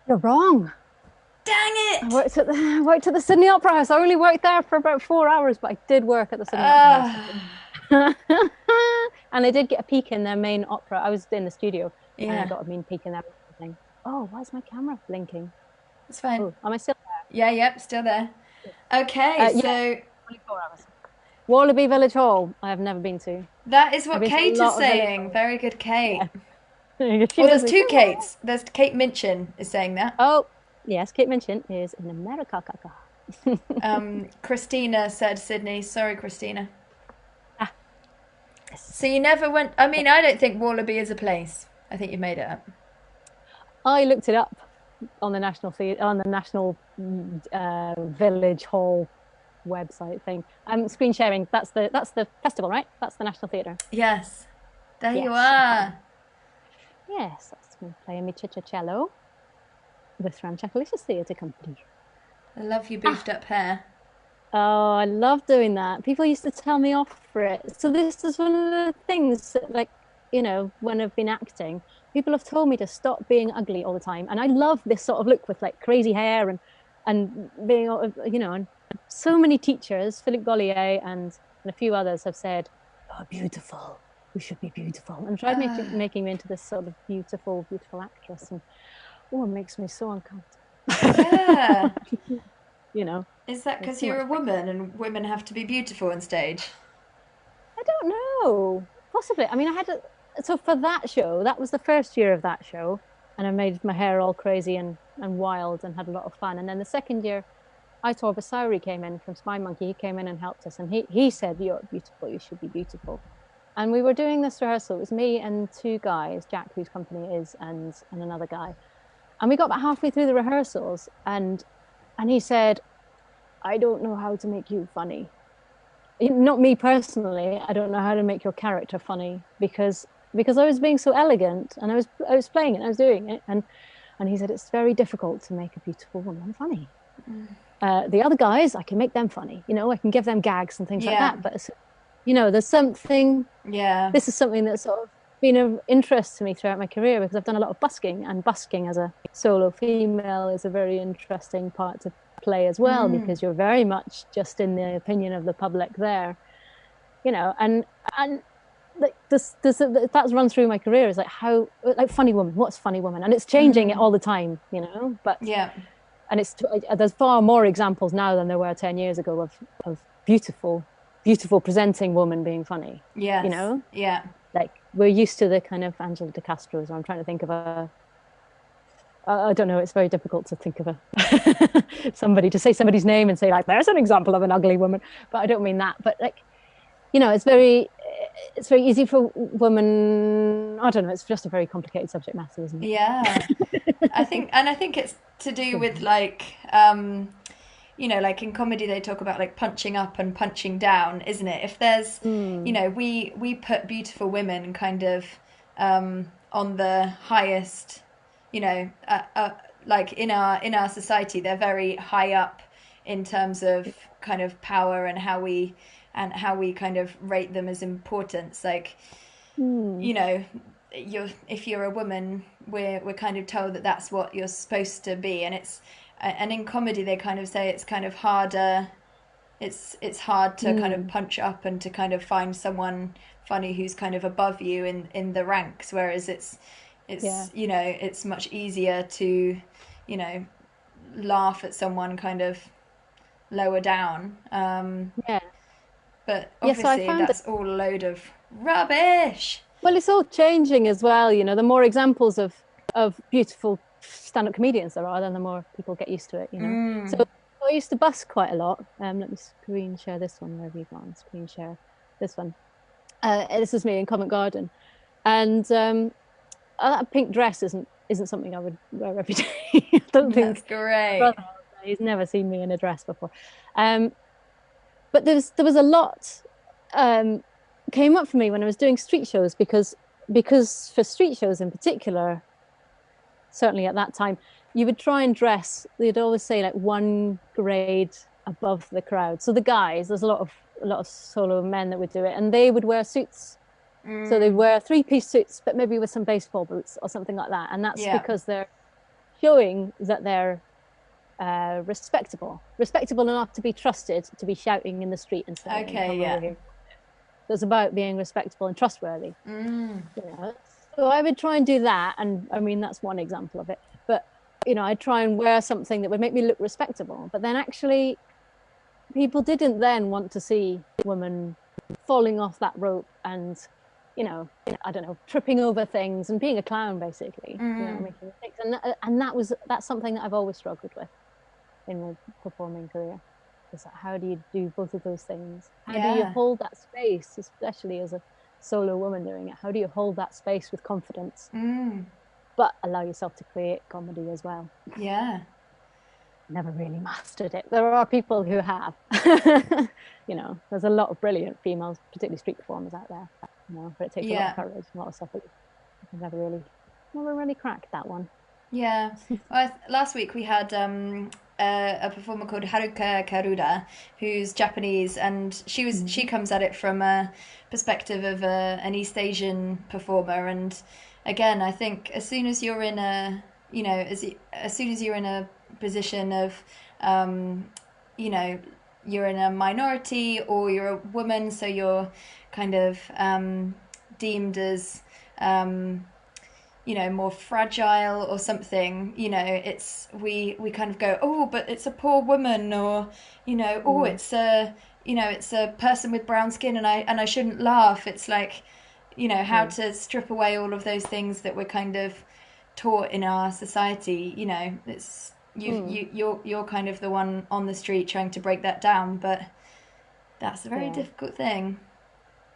You're wrong. Dang it! I worked at the Sydney Opera House. I only worked there for about 4 hours, but I did work at the Sydney Opera House. And I did get a peek in their main opera. I was in the studio, and I got a mean peek in their thing. Oh, why is my camera blinking? It's fine. Oh, am I still there? Yeah, yep, still there. Okay, so... 24 hours. Warlaby Village Hall, I have never been to. That is what Kate is saying. Very good, Kate. Yeah. Well, there's two Kates. There's Kate Minchin is saying that. Oh, yes, Kate Minchin is in America. Christina said Sydney. Sorry, Christina. So you never went... I mean, I don't think Warlaby is a place. I think you made it up. I looked it up on the National Village Hall website thing. Screen sharing. That's the festival, right? That's the National Theatre. Yes. There you are. Yes, that's me playing me Cicciocello with Ramshackalicious Theatre Company. I love your beefed up hair. Oh, I love doing that. People used to tell me off for it. So this is one of the things that, like, you know, when I've been acting, people have told me to stop being ugly all the time. And I love this sort of look with like crazy hair and being, you know, and so many teachers, Philippe Gaulier and a few others have said, "Oh, beautiful. We should be beautiful," and tried making me into this sort of beautiful actress. And it makes me so uncomfortable. Yeah. You know. Is that because you're a woman and women have to be beautiful on stage? I don't know. Possibly. I mean, so for that show, that was the first year of that show, and I made my hair all crazy and wild and had a lot of fun. And then the second year, Aitor Basauri came in from Spy Monkey. He came in and helped us, and he said, "You're beautiful. You should be beautiful." And we were doing this rehearsal. It was me and two guys, Jack, whose company it is, and another guy. And we got about halfway through the rehearsals, and he said, "I don't know how to make you funny. Not me personally. I don't know how to make your character funny because I was being so elegant, and I was playing it, I was doing it, and he said it's very difficult to make a beautiful woman funny. The other guys, I can make them funny. You know, I can give them gags and things like that. But you know, there's something. Yeah. This is something that's sort of been of interest to me throughout my career because I've done a lot of busking, and busking as a solo female is a very interesting part to play as well because you're very much just in the opinion of the public there, you know, and like that's run through my career is like how like funny woman, what's funny woman, and it's changing it all the time, you know, but and there's far more examples now than there were 10 years ago of beautiful presenting woman being funny. Yes. You know? Yeah. Like we're used to the kind of Angela de Castro's, or I'm trying to think of I don't know, it's very difficult to think of somebody to say somebody's name and say like, there's an example of an ugly woman, but I don't mean that. But like, you know, it's very easy for women. I don't know, it's just a very complicated subject matter, isn't it? Yeah. I think it's to do with like, you know, like in comedy they talk about like punching up and punching down, isn't it? If there's, you know, we put beautiful women kind of on the highest, you know, like in our society, they're very high up in terms of kind of power and how we kind of rate them as importance. Like, you know, if you're a woman, we're kind of told that that's what you're supposed to be, and in comedy they kind of say it's kind of harder. It's hard to kind of punch up and to kind of find someone funny who's kind of above you in the ranks, whereas it's you know, it's much easier to, you know, laugh at someone kind of lower down. But obviously that's all a load of rubbish. Well, it's all changing as well, you know. The more examples of beautiful stand-up comedians there are, then the more people get used to it, you know. So I used to busk quite a lot. Let me screen share this one. Wherever you go on, screen share this one. This is me in Covent Garden, and that pink dress isn't something I would wear every day. I don't think that's great. Brother, he's never seen me in a dress before. But there was a lot came up for me when I was doing street shows because for street shows in particular, certainly at that time, you would try and dress. They'd always say like one grade above the crowd. So the guys, there's a lot of solo men that would do it, and they would wear suits. So they wear 3-piece suits, but maybe with some baseball boots or something like that. And that's because they're showing that they're respectable enough to be trusted to be shouting in the street and saying, okay, yeah. So it's about being respectable and trustworthy. You know? So I would try and do that, and I mean that's one example of it. But you know, I'd try and wear something that would make me look respectable. But then actually, people didn't then want to see women falling off that rope and, you know, I don't know, tripping over things and being a clown, basically. You know, making mistakes. And that's something that I've always struggled with in my performing career. Is that how do you do both of those things? How do you hold that space, especially as a solo woman doing it? How do you hold that space with confidence, but allow yourself to create comedy as well? Yeah. Never really mastered it. There are people who have. You know, there's a lot of brilliant females, particularly street performers out there. You know, but it takes a lot of courage, a lot of stuff. I've never really cracked that one. Yeah. Well, last week we had a performer called Haruka Karuda, who's Japanese, and she comes at it from a perspective of an East Asian performer, and again, I think as soon as you're in a, as soon as you're in a position of, you know, you're in a minority or you're a woman, so you're kind of deemed as, more fragile or something, it's we kind of go, oh, but it's a poor woman, or oh, it's a it's a person with brown skin, and I shouldn't laugh. It's like, how to strip away all of those things that we're kind of taught in our society. It's you're kind of the one on the street trying to break that down, but that's a very difficult thing.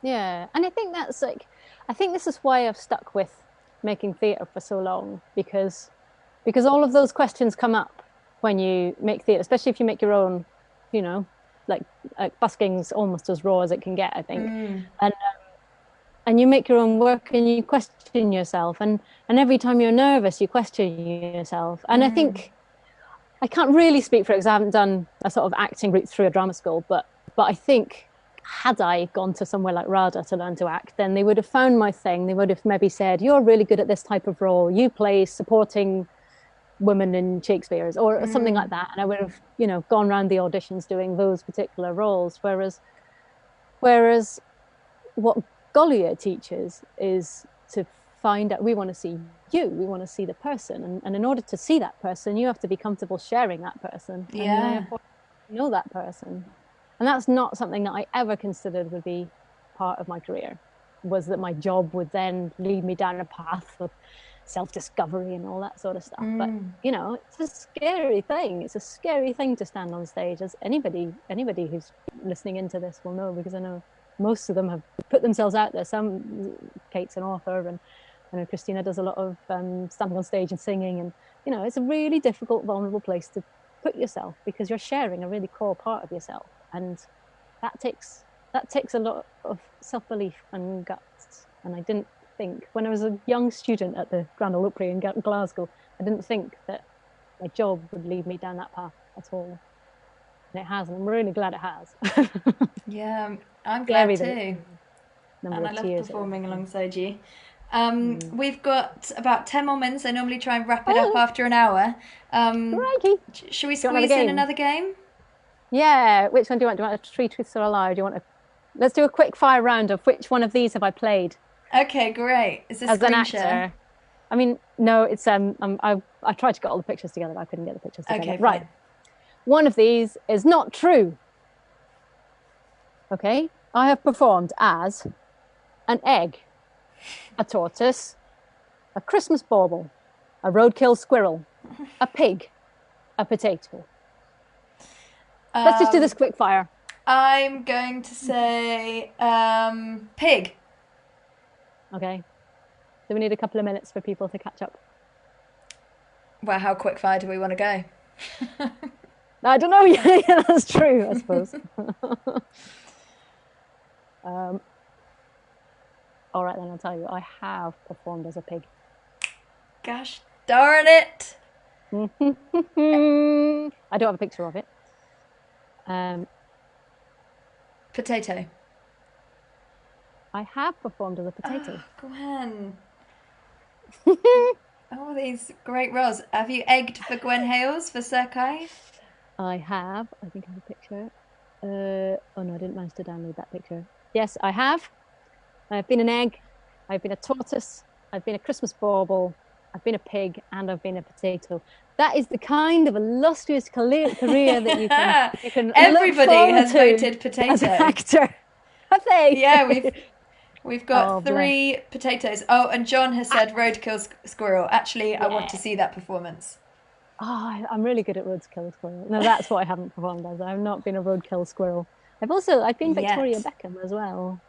Yeah, and I think that's like, I think this is why I've stuck with making theatre for so long, because all of those questions come up when you make theatre, especially if you make your own, like busking's almost as raw as it can get, I think. And you make your own work and you question yourself, and every time you're nervous you question yourself. And I think, I can't really speak for it because I haven't done a sort of acting route through a drama school, but I think had I gone to somewhere like RADA to learn to act, then they would have found my thing. They would have maybe said, you're really good at this type of role. You play supporting women in Shakespeare's or something like that. And I would have, gone around the auditions doing those particular roles. Whereas what Gaulier teaches is to find out, we want to see you, we want to see the person. And in order to see that person, you have to be comfortable sharing that person. Yeah. And know that person. And that's not something that I ever considered would be part of my career, was that my job would then lead me down a path of self-discovery and all that sort of stuff. But, it's a scary thing. It's a scary thing to stand on stage, as anybody who's listening into this will know, because I know most of them have put themselves out there. Kate's an author, and I know Christina does a lot of standing on stage and singing. And, it's a really difficult, vulnerable place to put yourself, because you're sharing a really core part of yourself. And that takes a lot of self-belief and guts. And I didn't think, when I was a young student at the Grand Ole Opry in Glasgow, I didn't think that my job would lead me down that path at all. And it has, and I'm really glad it has. Yeah, I'm glad too. And I love performing alongside you. We've got about 10 more minutes. I normally try and wrap it up after an hour. Should we squeeze in another game? Yeah, which one do you want? Do you want a three truths or a lie? Or do you want let's do a quick fire round of which one of these have I played? Okay, great. Is this as screen an actor? Share? I mean, no, it's I tried to get all the pictures together, but I couldn't get the pictures together. Okay, right. One of these is not true. Okay, I have performed as an egg, a tortoise, a Christmas bauble, a roadkill squirrel, a pig, a potato. Let's just do this quick fire. I'm going to say pig. Okay. Do we need a couple of minutes for people to catch up? Well, how quick fire do we want to go? I don't know. Yeah, that's true, I suppose. All right, then I'll tell you. I have performed as a pig. Gosh darn it. I don't have a picture of it. Potato. I have performed as a potato. Oh, Gwen. Oh, these great roles. Have you egged for Gwen Hales for Circus? I have. I think I have a picture. Oh no, I didn't manage to download that picture. Yes, I have. I've been an egg. I've been a tortoise. I've been a Christmas bauble. I've been a pig, and I've been a potato. That is the kind of illustrious career that you can Everybody has voted potato as an actor. Have they? Yeah, we've got 3 potatoes. Oh, and John has said roadkill squirrel. Actually, I want to see that performance. Oh, I'm really good at roadkill squirrel. No, that's what I haven't performed as. I've not been a roadkill squirrel. I've been Victoria Beckham as well.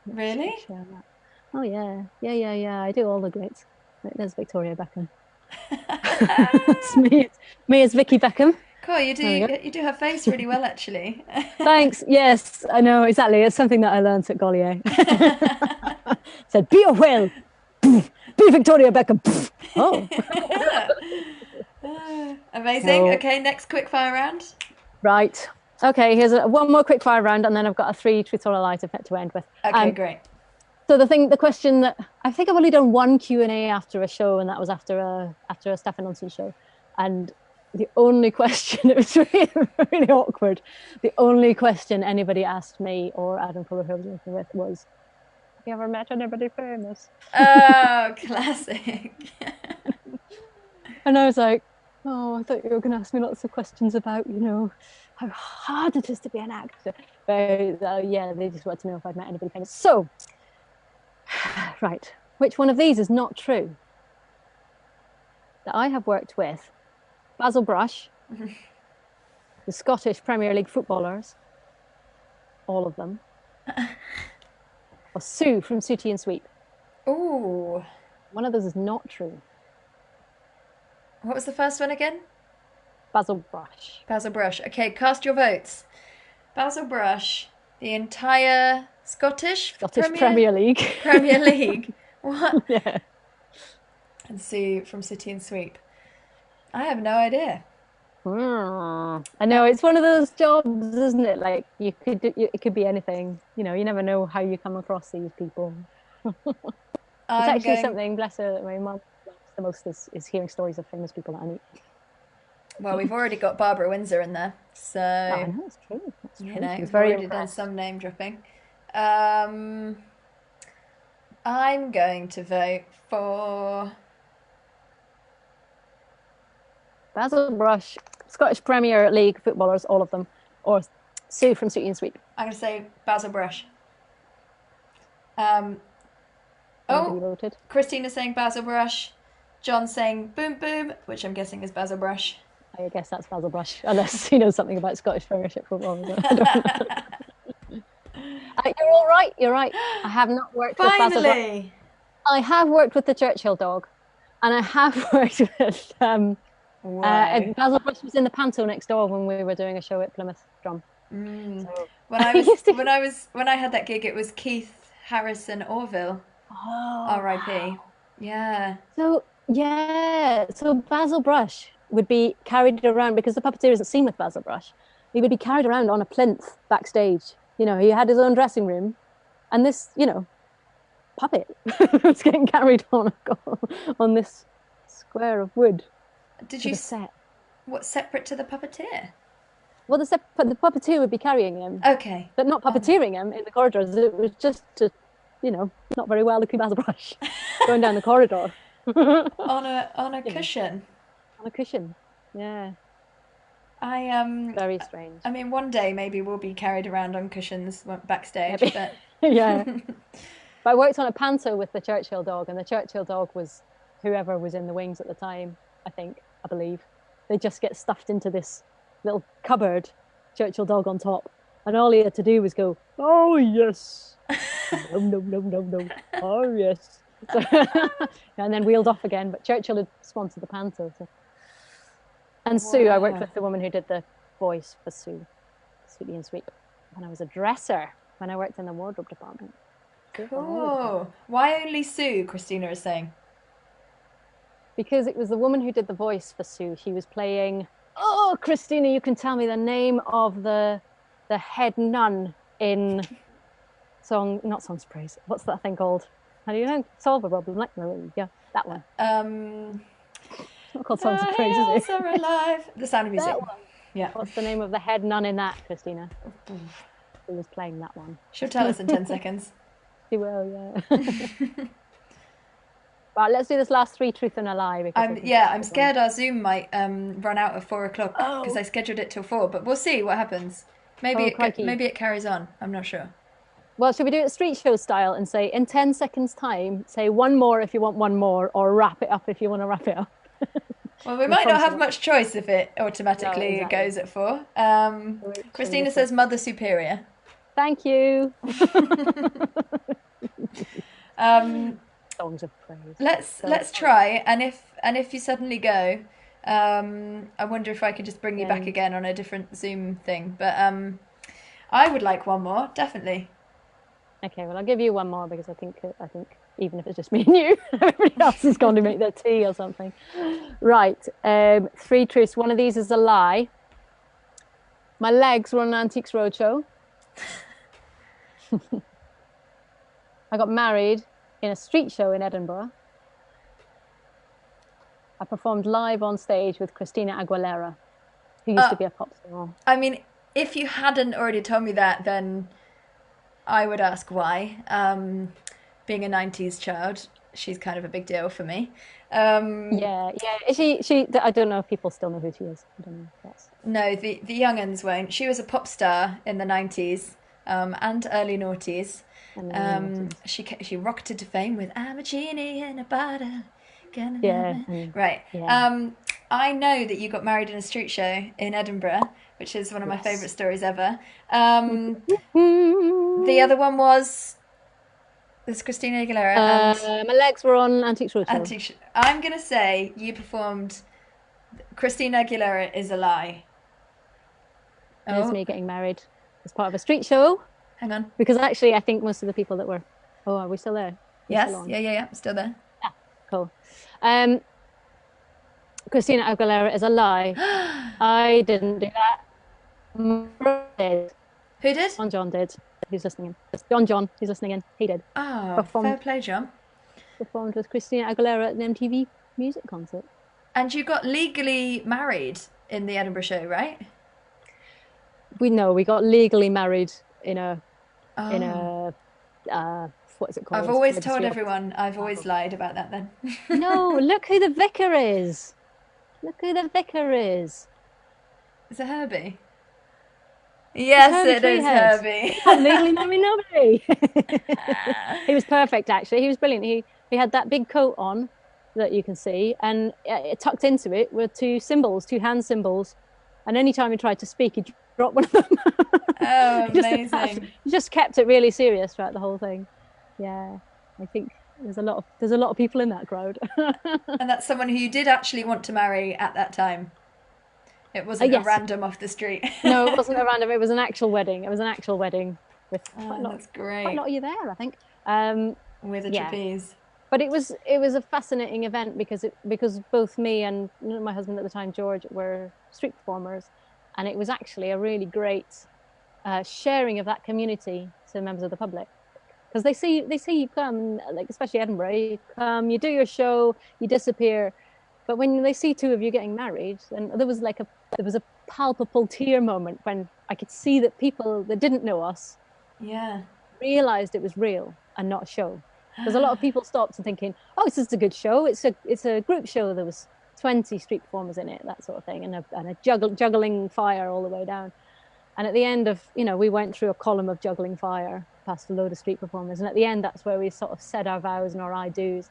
Really? Oh yeah. I do all the greats. There's Victoria Beckham. It's me as Vicky Beckham. Cool, you do her face really well, actually. Thanks. Yes, I know exactly. It's something that I learned at Gaulier. Said, be a whale, be Victoria Beckham. Oh. Amazing. Oh. Okay, next quick fire round. Right. Okay, here's one more quick fire round, and then I've got a 3 truths or a lie to end with. Okay, great. So the question that I think I've only done one Q&A after a show, and that was after a Stefan Nonson show, and the only question, it was really, really awkward. The only question anybody asked me or Adam Fuller, who I was working with, was, "Have you ever met anybody famous?" Oh, classic. And I was like, "Oh, I thought you were going to ask me lots of questions about, how hard it is to be an actor." But yeah, they just wanted to know if I'd met anybody famous. So, right, which one of these is not true? That I have worked with Basil Brush, the Scottish Premier League footballers, all of them, or Sue from Sooty and Sweep. Ooh. One of those is not true. What was the first one again? Basil Brush. Basil Brush. Okay, cast your votes. Basil Brush, the entire Scottish Premier League. Premier League. What? Yeah. And Sue from City and Sweep. I have no idea. I know, it's one of those jobs, isn't it? Like, it could be anything. You never know how you come across these people. It's actually something, bless her, that my mum loves the most is hearing stories of famous people that I meet. Well, we've already got Barbara Windsor in there, so I know, it's true. That's true. we've already done some name dropping. I'm going to vote for Basil Brush, Scottish Premier League footballers, all of them, or Sue from Sooty and Sweep. I'm going to say Basil Brush. Voted. Christina's saying Basil Brush. John's saying Boom Boom, which I'm guessing is Basil Brush. I guess that's Basil Brush, unless he knows something about Scottish Premiership football. You're all right. You're right. I have not worked with Basil Brush. I have worked with the Churchill dog, and I have worked with Basil Brush was in the panto next door when we were doing a show at Plymouth Drum. So. When I had that gig, it was Keith Harrison Orville. R.I.P. Yeah. So Basil Brush would be carried around, because the puppeteer isn't seen with Basil Brush. He would be carried around on a plinth backstage. He had his own dressing room, and this, puppet was getting carried on this square of wood. Did you set? What's separate to the puppeteer? Well, the puppeteer would be carrying him. Okay. But not puppeteering him in the corridors. It was just to, not very well looking Basil Brush going down the corridor. on a cushion. On a cushion, yeah. Very strange. I mean, one day maybe we'll be carried around on cushions backstage, but yeah. But I worked on a panto with the Churchill dog, and the Churchill dog was whoever was in the wings at the time. I believe they just get stuffed into this little cupboard, Churchill dog on top, and all he had to do was go, "Oh yes, no, oh yes," and then wheeled off again. But Churchill had sponsored the panto. So. And Sue, I worked with the woman who did the voice for Sue, Sooty and Sweep, when I was a dresser, when I worked in the wardrobe department. Cool. Why only Sue, Christina is saying? Because it was the woman who did the voice for Sue. She was playing, Christina, you can tell me the name of the head nun in not Song's Praise. What's that thing called? How do you know? Solve a problem. Yeah, that one. It's not called Songs of Praise, is it? Are alive. The Sound of Music. Yeah. What's the name of the head nun in that, Christina? Who was playing that one? She'll tell us in 10 seconds. She will, yeah. Right, let's do this last 3 truth and a lie. I'm scared our Zoom might run out at 4:00 because I scheduled it till 4. But we'll see what happens. Maybe it carries on. I'm not sure. Well, should we do it street show style and say in 10 seconds time, say one more if you want one more, or wrap it up if you want to wrap it up? Well, we might not have much choice if it automatically goes at 4. Christina says Mother Superior. Thank you. Songs of praise. Let's try, and if you suddenly go, I wonder if I could just bring you back again on a different Zoom thing. But I would like one more, definitely. Okay, well, I'll give you one more because I think even if it's just me and you, everybody else is going to make their tea or something. Right, 3 truths. One of these is a lie. My legs were on an Antiques Roadshow. I got married in a street show in Edinburgh. I performed live on stage with Christina Aguilera, who used to Uh, be a pop star. I mean, if you hadn't already told me that, then I would ask why. Being a 90s child, she's kind of a big deal for me. Um, Yeah, yeah. She. I don't know if people still know who she is. I don't know if that's. no, the young uns won't. She was a pop star in the 90s and early noughties. And then you know, She rocketed to fame with "I'm a genie in a bottle." yeah, Right. yeah. I know that you got married in a street show in Edinburgh, which is one of my favourite Yes. stories ever. The other one was this Christina Aguilera and My legs were on Antique Roadshow. Antique. I'm gonna say you performed Christina Aguilera is a lie. And it's Oh, me getting married as part of a street show. hang on. Because actually, I think most of the people that were. Oh, are we still there? We're Yes, still on. yeah. Still there. Ah, cool. Um, Christina Aguilera is a lie. I didn't do that. My brother did. Who did? John did. He's listening in. John, he's listening in. He did. Oh, fair play, John. Performed with Christina Aguilera at an MTV music concert. And you got legally married in the Edinburgh show, right? We got legally married in a Oh, what is it called? I've always Registry told office. everyone I've always lied about that then. No, look who the vicar is. Look who the vicar is. Is it Herbie? Yes, Herbie it is Treehead. Herbie. Not legally married nobody. He was perfect, actually. He was brilliant. He had that big coat on that you can see, and tucked into it were two hand cymbals. And any time he tried to speak, he'd drop one of them. Oh, He amazing. just kept it really serious throughout the whole thing. Yeah, I think there's a lot of people in that crowd. And that's someone who you did actually want to marry at that time. It wasn't a Yes. random off the street. No, it wasn't a random. It was an actual wedding. It was an actual wedding with Oh, that's quite a great. lot of you there, I think. With a Yeah. trapeze. But it was a fascinating event because both me and my husband at the time, George, were street performers, and it was actually a really great sharing of that community to members of the public, because they see you come, like especially Edinburgh, you come, you do your show, you disappear, but when they see two of you getting married, and there was a palpable tear moment when I could see that people that didn't know us Yeah. realized it was real and not a show. Because a lot of people stopped and thinking, "Oh, this is a good show. It's a group show. There was 20 street performers in it, that sort of thing, and a juggling fire all the way down." And at the end of, we went through a column of juggling fire past a load of street performers, and at the end, that's where we sort of said our vows and our I do's.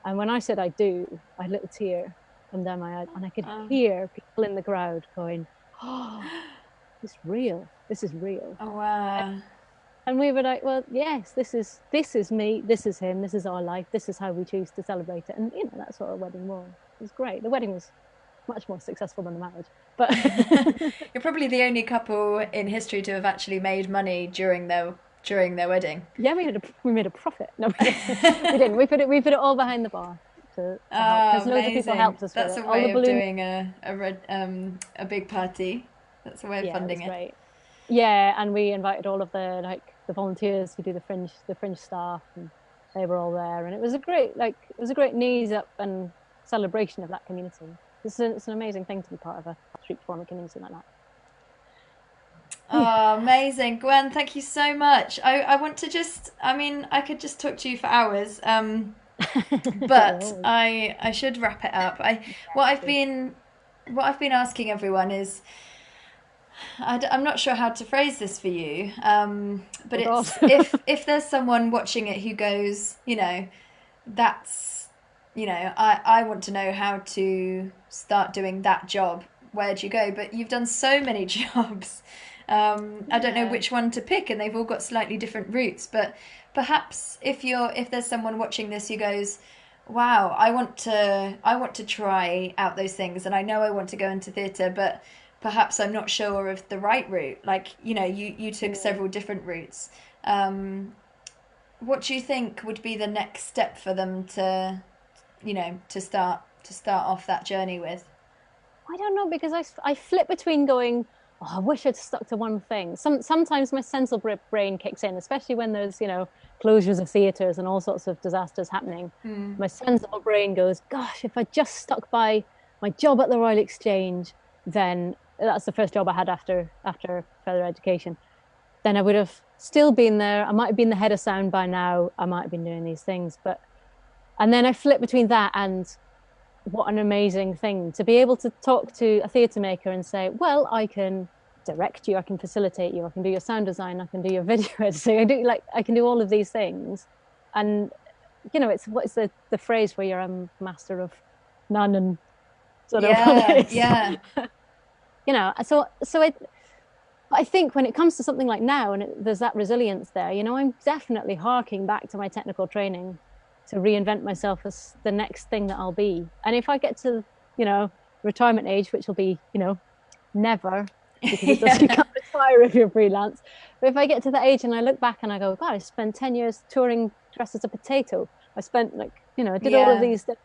And when I said I do, I had a little tear come down my eye, and I could hear people in the crowd going, "Oh, it's real. This is real." Oh, wow. And we were like, well, yes, this is me, this is him, this is our life, this is how we choose to celebrate it. And that's what a wedding was. It was great. The wedding was much more successful than the marriage. But You're probably the only couple in history to have actually made money during their wedding. yeah, we made a profit. No, we didn't. We put it all behind the bar to help, because loads of people helped us That's with a it. All the way of balloon. doing a big party. That's a way of Yeah, funding it was it. great. Yeah, and we invited all of the volunteers who do the fringe staff, and they were all there, and it was a great knees up and celebration of that community. It's an amazing thing to be part of a street performing community like that. Oh, amazing. Gwen, thank you so much. I want to I could just talk to you for hours, but I should wrap it up. What I've been asking everyone is, I'm not sure how to phrase this for you, but it's if there's someone watching it who goes, that's, I want to know how to start doing that job. Where do you go? But you've done so many jobs. I don't know which one to pick, and they've all got slightly different routes. But perhaps if there's someone watching this who goes, wow, I want to try out those things, and I know I want to go into theatre, but perhaps I'm not sure of the right route. Like, you took several different routes. What do you think would be the next step for them to start off that journey with? I don't know, because I flip between going, oh, I wish I'd stuck to one thing. Sometimes my sensible brain kicks in, especially when there's, closures of theatres and all sorts of disasters happening. My sensible brain goes, gosh, if I just stuck by my job at the Royal Exchange, then that's the first job I had after further education. Then I would have still been there. I might have been the head of sound by now. I might have been doing these things, and then I flip between that and what an amazing thing to be able to talk to a theatre maker and say, well, I can direct you, I can facilitate you, I can do your sound design, I can do your video editing, I can do all of these things. And it's what's the phrase where you're a master of none and sort of yeah. So I think when it comes to something like now, and there's that resilience there, I'm definitely harking back to my technical training to reinvent myself as the next thing that I'll be. And if I get to, retirement age, which will be, never, because you can't retire if you're freelance. But if I get to that age and I look back and I go, God, I spent 10 years touring dressed as a potato. I spent did all of these things.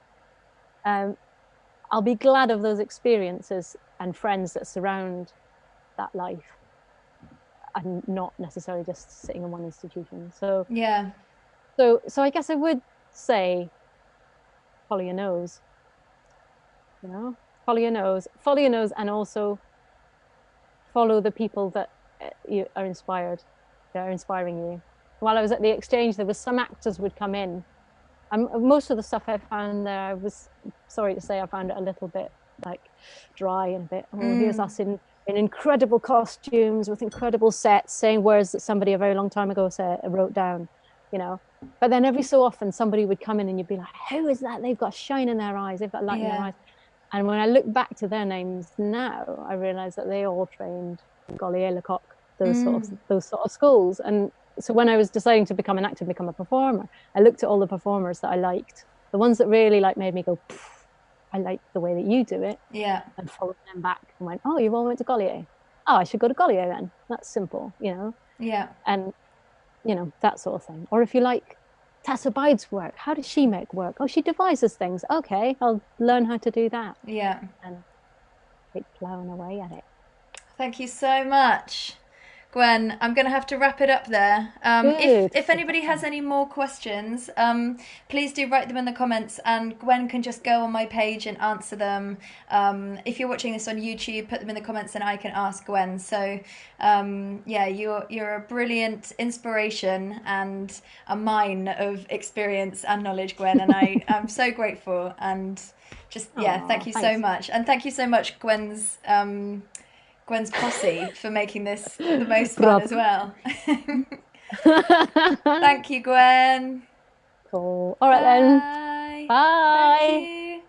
I'll be glad of those experiences and friends that surround that life, and not necessarily just sitting in one institution. So yeah. So I guess I would say, follow your nose. Follow your nose, and also follow the people that you are inspired. They're inspiring you. While I was at the Exchange, there was some actors would come in, and most of the stuff I found there, I was sorry to say, I found it a little bit dry and a bit. Here's us in incredible costumes with incredible sets, saying words that somebody a very long time ago wrote down. But then every so often somebody would come in and you'd be like, who is that? They've got shine in their eyes, they've got light in their eyes. And when I look back to their names now, I realize that they all trained in Gaulier, Lecoq, those sort of schools. And so when I was deciding to become an actor, become a performer, I looked at all the performers that I liked, the ones that really made me go, I like the way that you do it. Yeah. And followed them back and went, oh, you all went to Gaulier. Oh, I should go to Gaulier then. That's simple, Yeah. And that sort of thing. Or if you like Tessa Bide's work, how does she make work? Oh, she devises things. Okay, I'll learn how to do that. Yeah. And keep plowing away at it. Thank you so much, Gwen. I'm going to have to wrap it up there. If anybody has any more questions, please do write them in the comments, and Gwen can just go on my page and answer them. If you're watching this on YouTube, put them in the comments and I can ask Gwen. So you're a brilliant inspiration and a mine of experience and knowledge, Gwen, and I'm so grateful. And just thank you so much. And thank you so much, Gwen's posse, for making this the most fun as well. Thank you, Gwen. Cool. All right then. Bye. Thank you.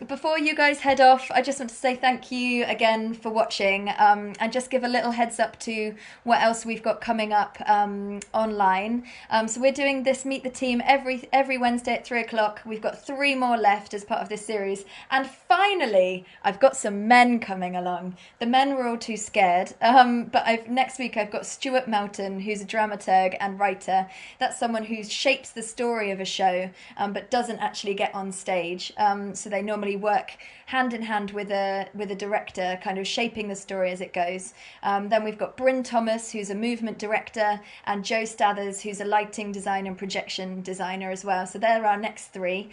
Before you guys head off, I just want to say thank you again for watching, and just give a little heads up to what else we've got coming up online. So we're doing this Meet the Team every Wednesday at 3 o'clock. We've got 3 more left as part of this series. And finally, I've got some men coming along. The men were all too scared, but next week I've got Stuart Melton, who's a dramaturg and writer. That's someone who shapes the story of a show, but doesn't actually get on stage. So they normally work hand in hand with a director, kind of shaping the story as it goes. Then we've got Bryn Thomas, who's a movement director, and Joe Stathers, who's a lighting design and projection designer as well. So they're our next 3.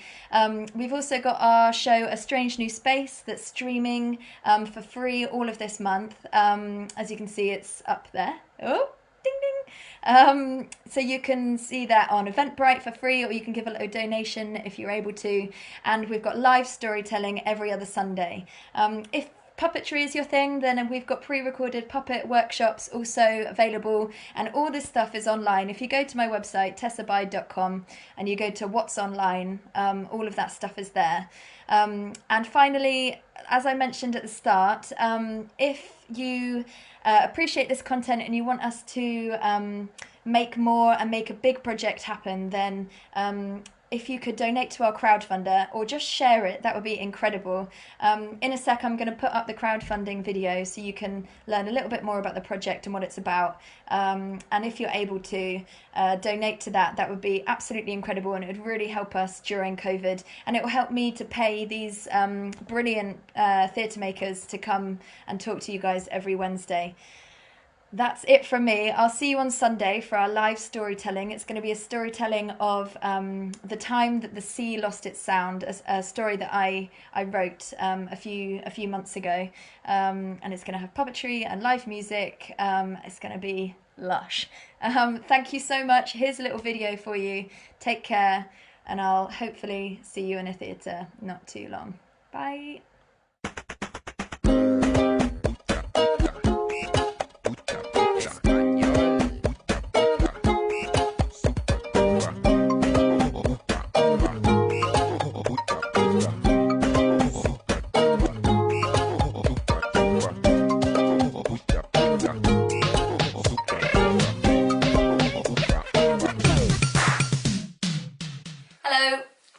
We've also got our show A Strange New Space that's streaming for free all of this month. As you can see, it's up there. Oh, ding ding. So you can see that on Eventbrite for free, or you can give a little donation if you're able to. And we've got live storytelling every other Sunday. If puppetry is your thing, then we've got pre-recorded puppet workshops also available, and all this stuff is online. If you go to my website, tessabide.com, and you go to what's online, all of that stuff is there. And finally, as I mentioned at the start, if you appreciate this content and you want us to make more and make a big project happen, then if you could donate to our crowdfunder or just share it, that would be incredible. In a sec, I'm going to put up the crowdfunding video so you can learn a little bit more about the project and what it's about. And if you're able to donate to that, that would be absolutely incredible, and it would really help us during COVID. And it will help me to pay these brilliant theatre makers to come and talk to you guys every Wednesday. That's it from me. I'll see you on Sunday for our live storytelling. It's going to be a storytelling of the time that the sea lost its sound, a story that I wrote a few months ago, and it's going to have puppetry and live music. It's going to be lush. Thank you so much. Here's a little video for you. Take care, and I'll hopefully see you in a theatre not too long. Bye.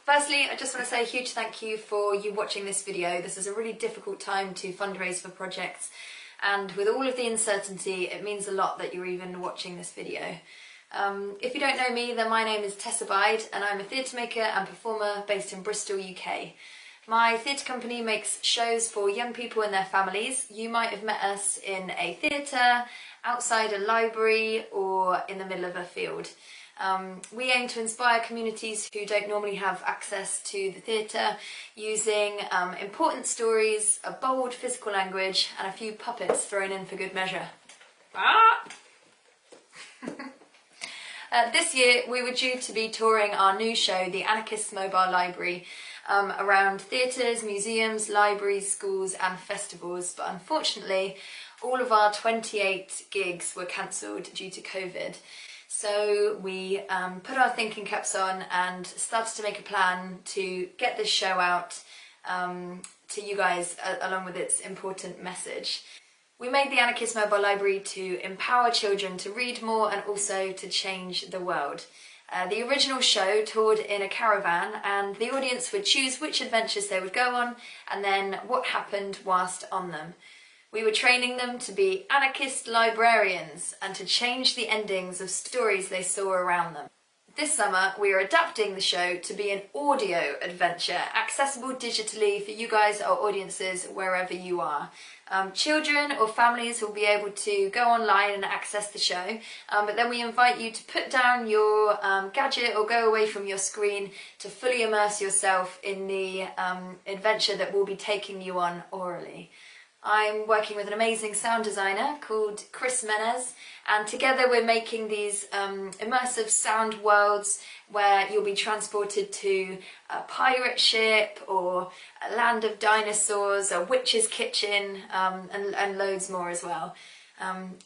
Firstly, I just want to say a huge thank you for you watching this video. This is a really difficult time to fundraise for projects, and with all of the uncertainty, it means a lot that you're even watching this video. If you don't know me, then my name is Tessa Bide, and I'm a theatre maker and performer based in Bristol, UK. My theatre company makes shows for young people and their families. You might have met us in a theatre, outside a library, or in the middle of a field. We aim to inspire communities who don't normally have access to the theatre using important stories, a bold physical language, and a few puppets thrown in for good measure. This year we were due to be touring our new show, The Anarchist's Mobile Library, around theatres, museums, libraries, schools and festivals, but unfortunately all of our 28 gigs were cancelled due to COVID. So we put our thinking caps on and started to make a plan to get this show out to you guys along with its important message. We made the Anarchist Mobile Library to empower children to read more and also to change the world. The original show toured in a caravan, and the audience would choose which adventures they would go on and then what happened whilst on them. We were training them to be anarchist librarians and to change the endings of stories they saw around them. This summer we are adapting the show to be an audio adventure, accessible digitally for you guys, our audiences, wherever you are. Children or families will be able to go online and access the show, but then we invite you to put down your gadget or go away from your screen to fully immerse yourself in the adventure that we'll be taking you on orally. I'm working with an amazing sound designer called Chris Menez, and together we're making these immersive sound worlds where you'll be transported to a pirate ship or a land of dinosaurs, a witch's kitchen, and loads more as well.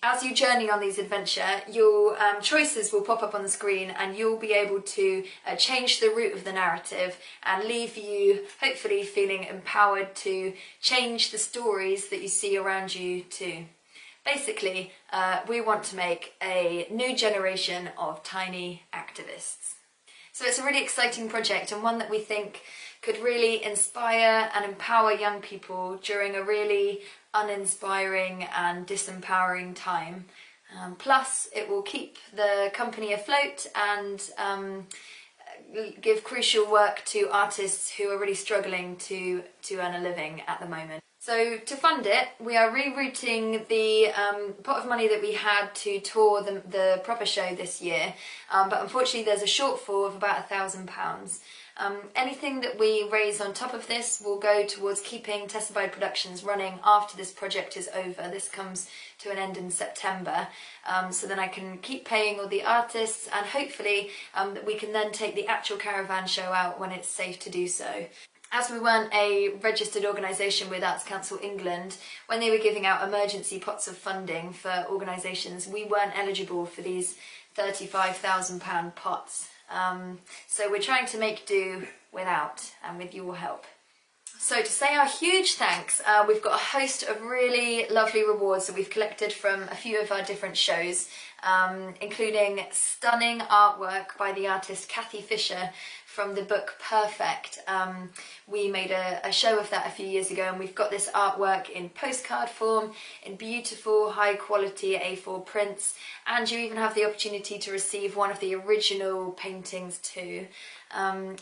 As you journey on these adventures, your choices will pop up on the screen and you'll be able to change the route of the narrative and leave you hopefully feeling empowered to change the stories that you see around you too. Basically, we want to make a new generation of tiny activists. So it's a really exciting project and one that we think could really inspire and empower young people during a really uninspiring and disempowering time. Plus, it will keep the company afloat and give crucial work to artists who are really struggling to earn a living at the moment. So to fund it, we are rerouting the pot of money that we had to tour the proper show this year, but unfortunately there's a shortfall of about £1,000. Anything that we raise on top of this will go towards keeping Tessa Bide Productions running after this project is over. This comes to an end in September, so then I can keep paying all the artists and hopefully that we can then take the actual caravan show out when it's safe to do so. As we weren't a registered organisation with Arts Council England, when they were giving out emergency pots of funding for organisations, we weren't eligible for these £35,000 pots. So we're trying to make do without, and with your help. So to say our huge thanks, we've got a host of really lovely rewards that we've collected from a few of our different shows, including stunning artwork by the artist Cathy Fisher from the book Perfect. We made a show of that a few years ago, and we've got this artwork in postcard form, in beautiful high quality A4 prints, and you even have the opportunity to receive one of the original paintings too.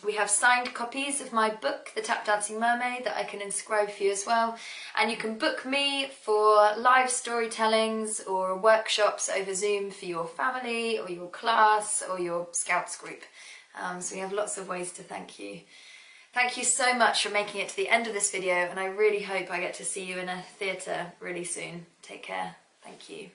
We have signed copies of my book, The Tap Dancing Mermaid, that I can inscribe for you as well. And you can book me for live storytellings or workshops over Zoom for your family or your class or your Scouts group. So we have lots of ways to thank you. Thank you so much for making it to the end of this video, and I really hope I get to see you in a theatre really soon. Take care. Thank you.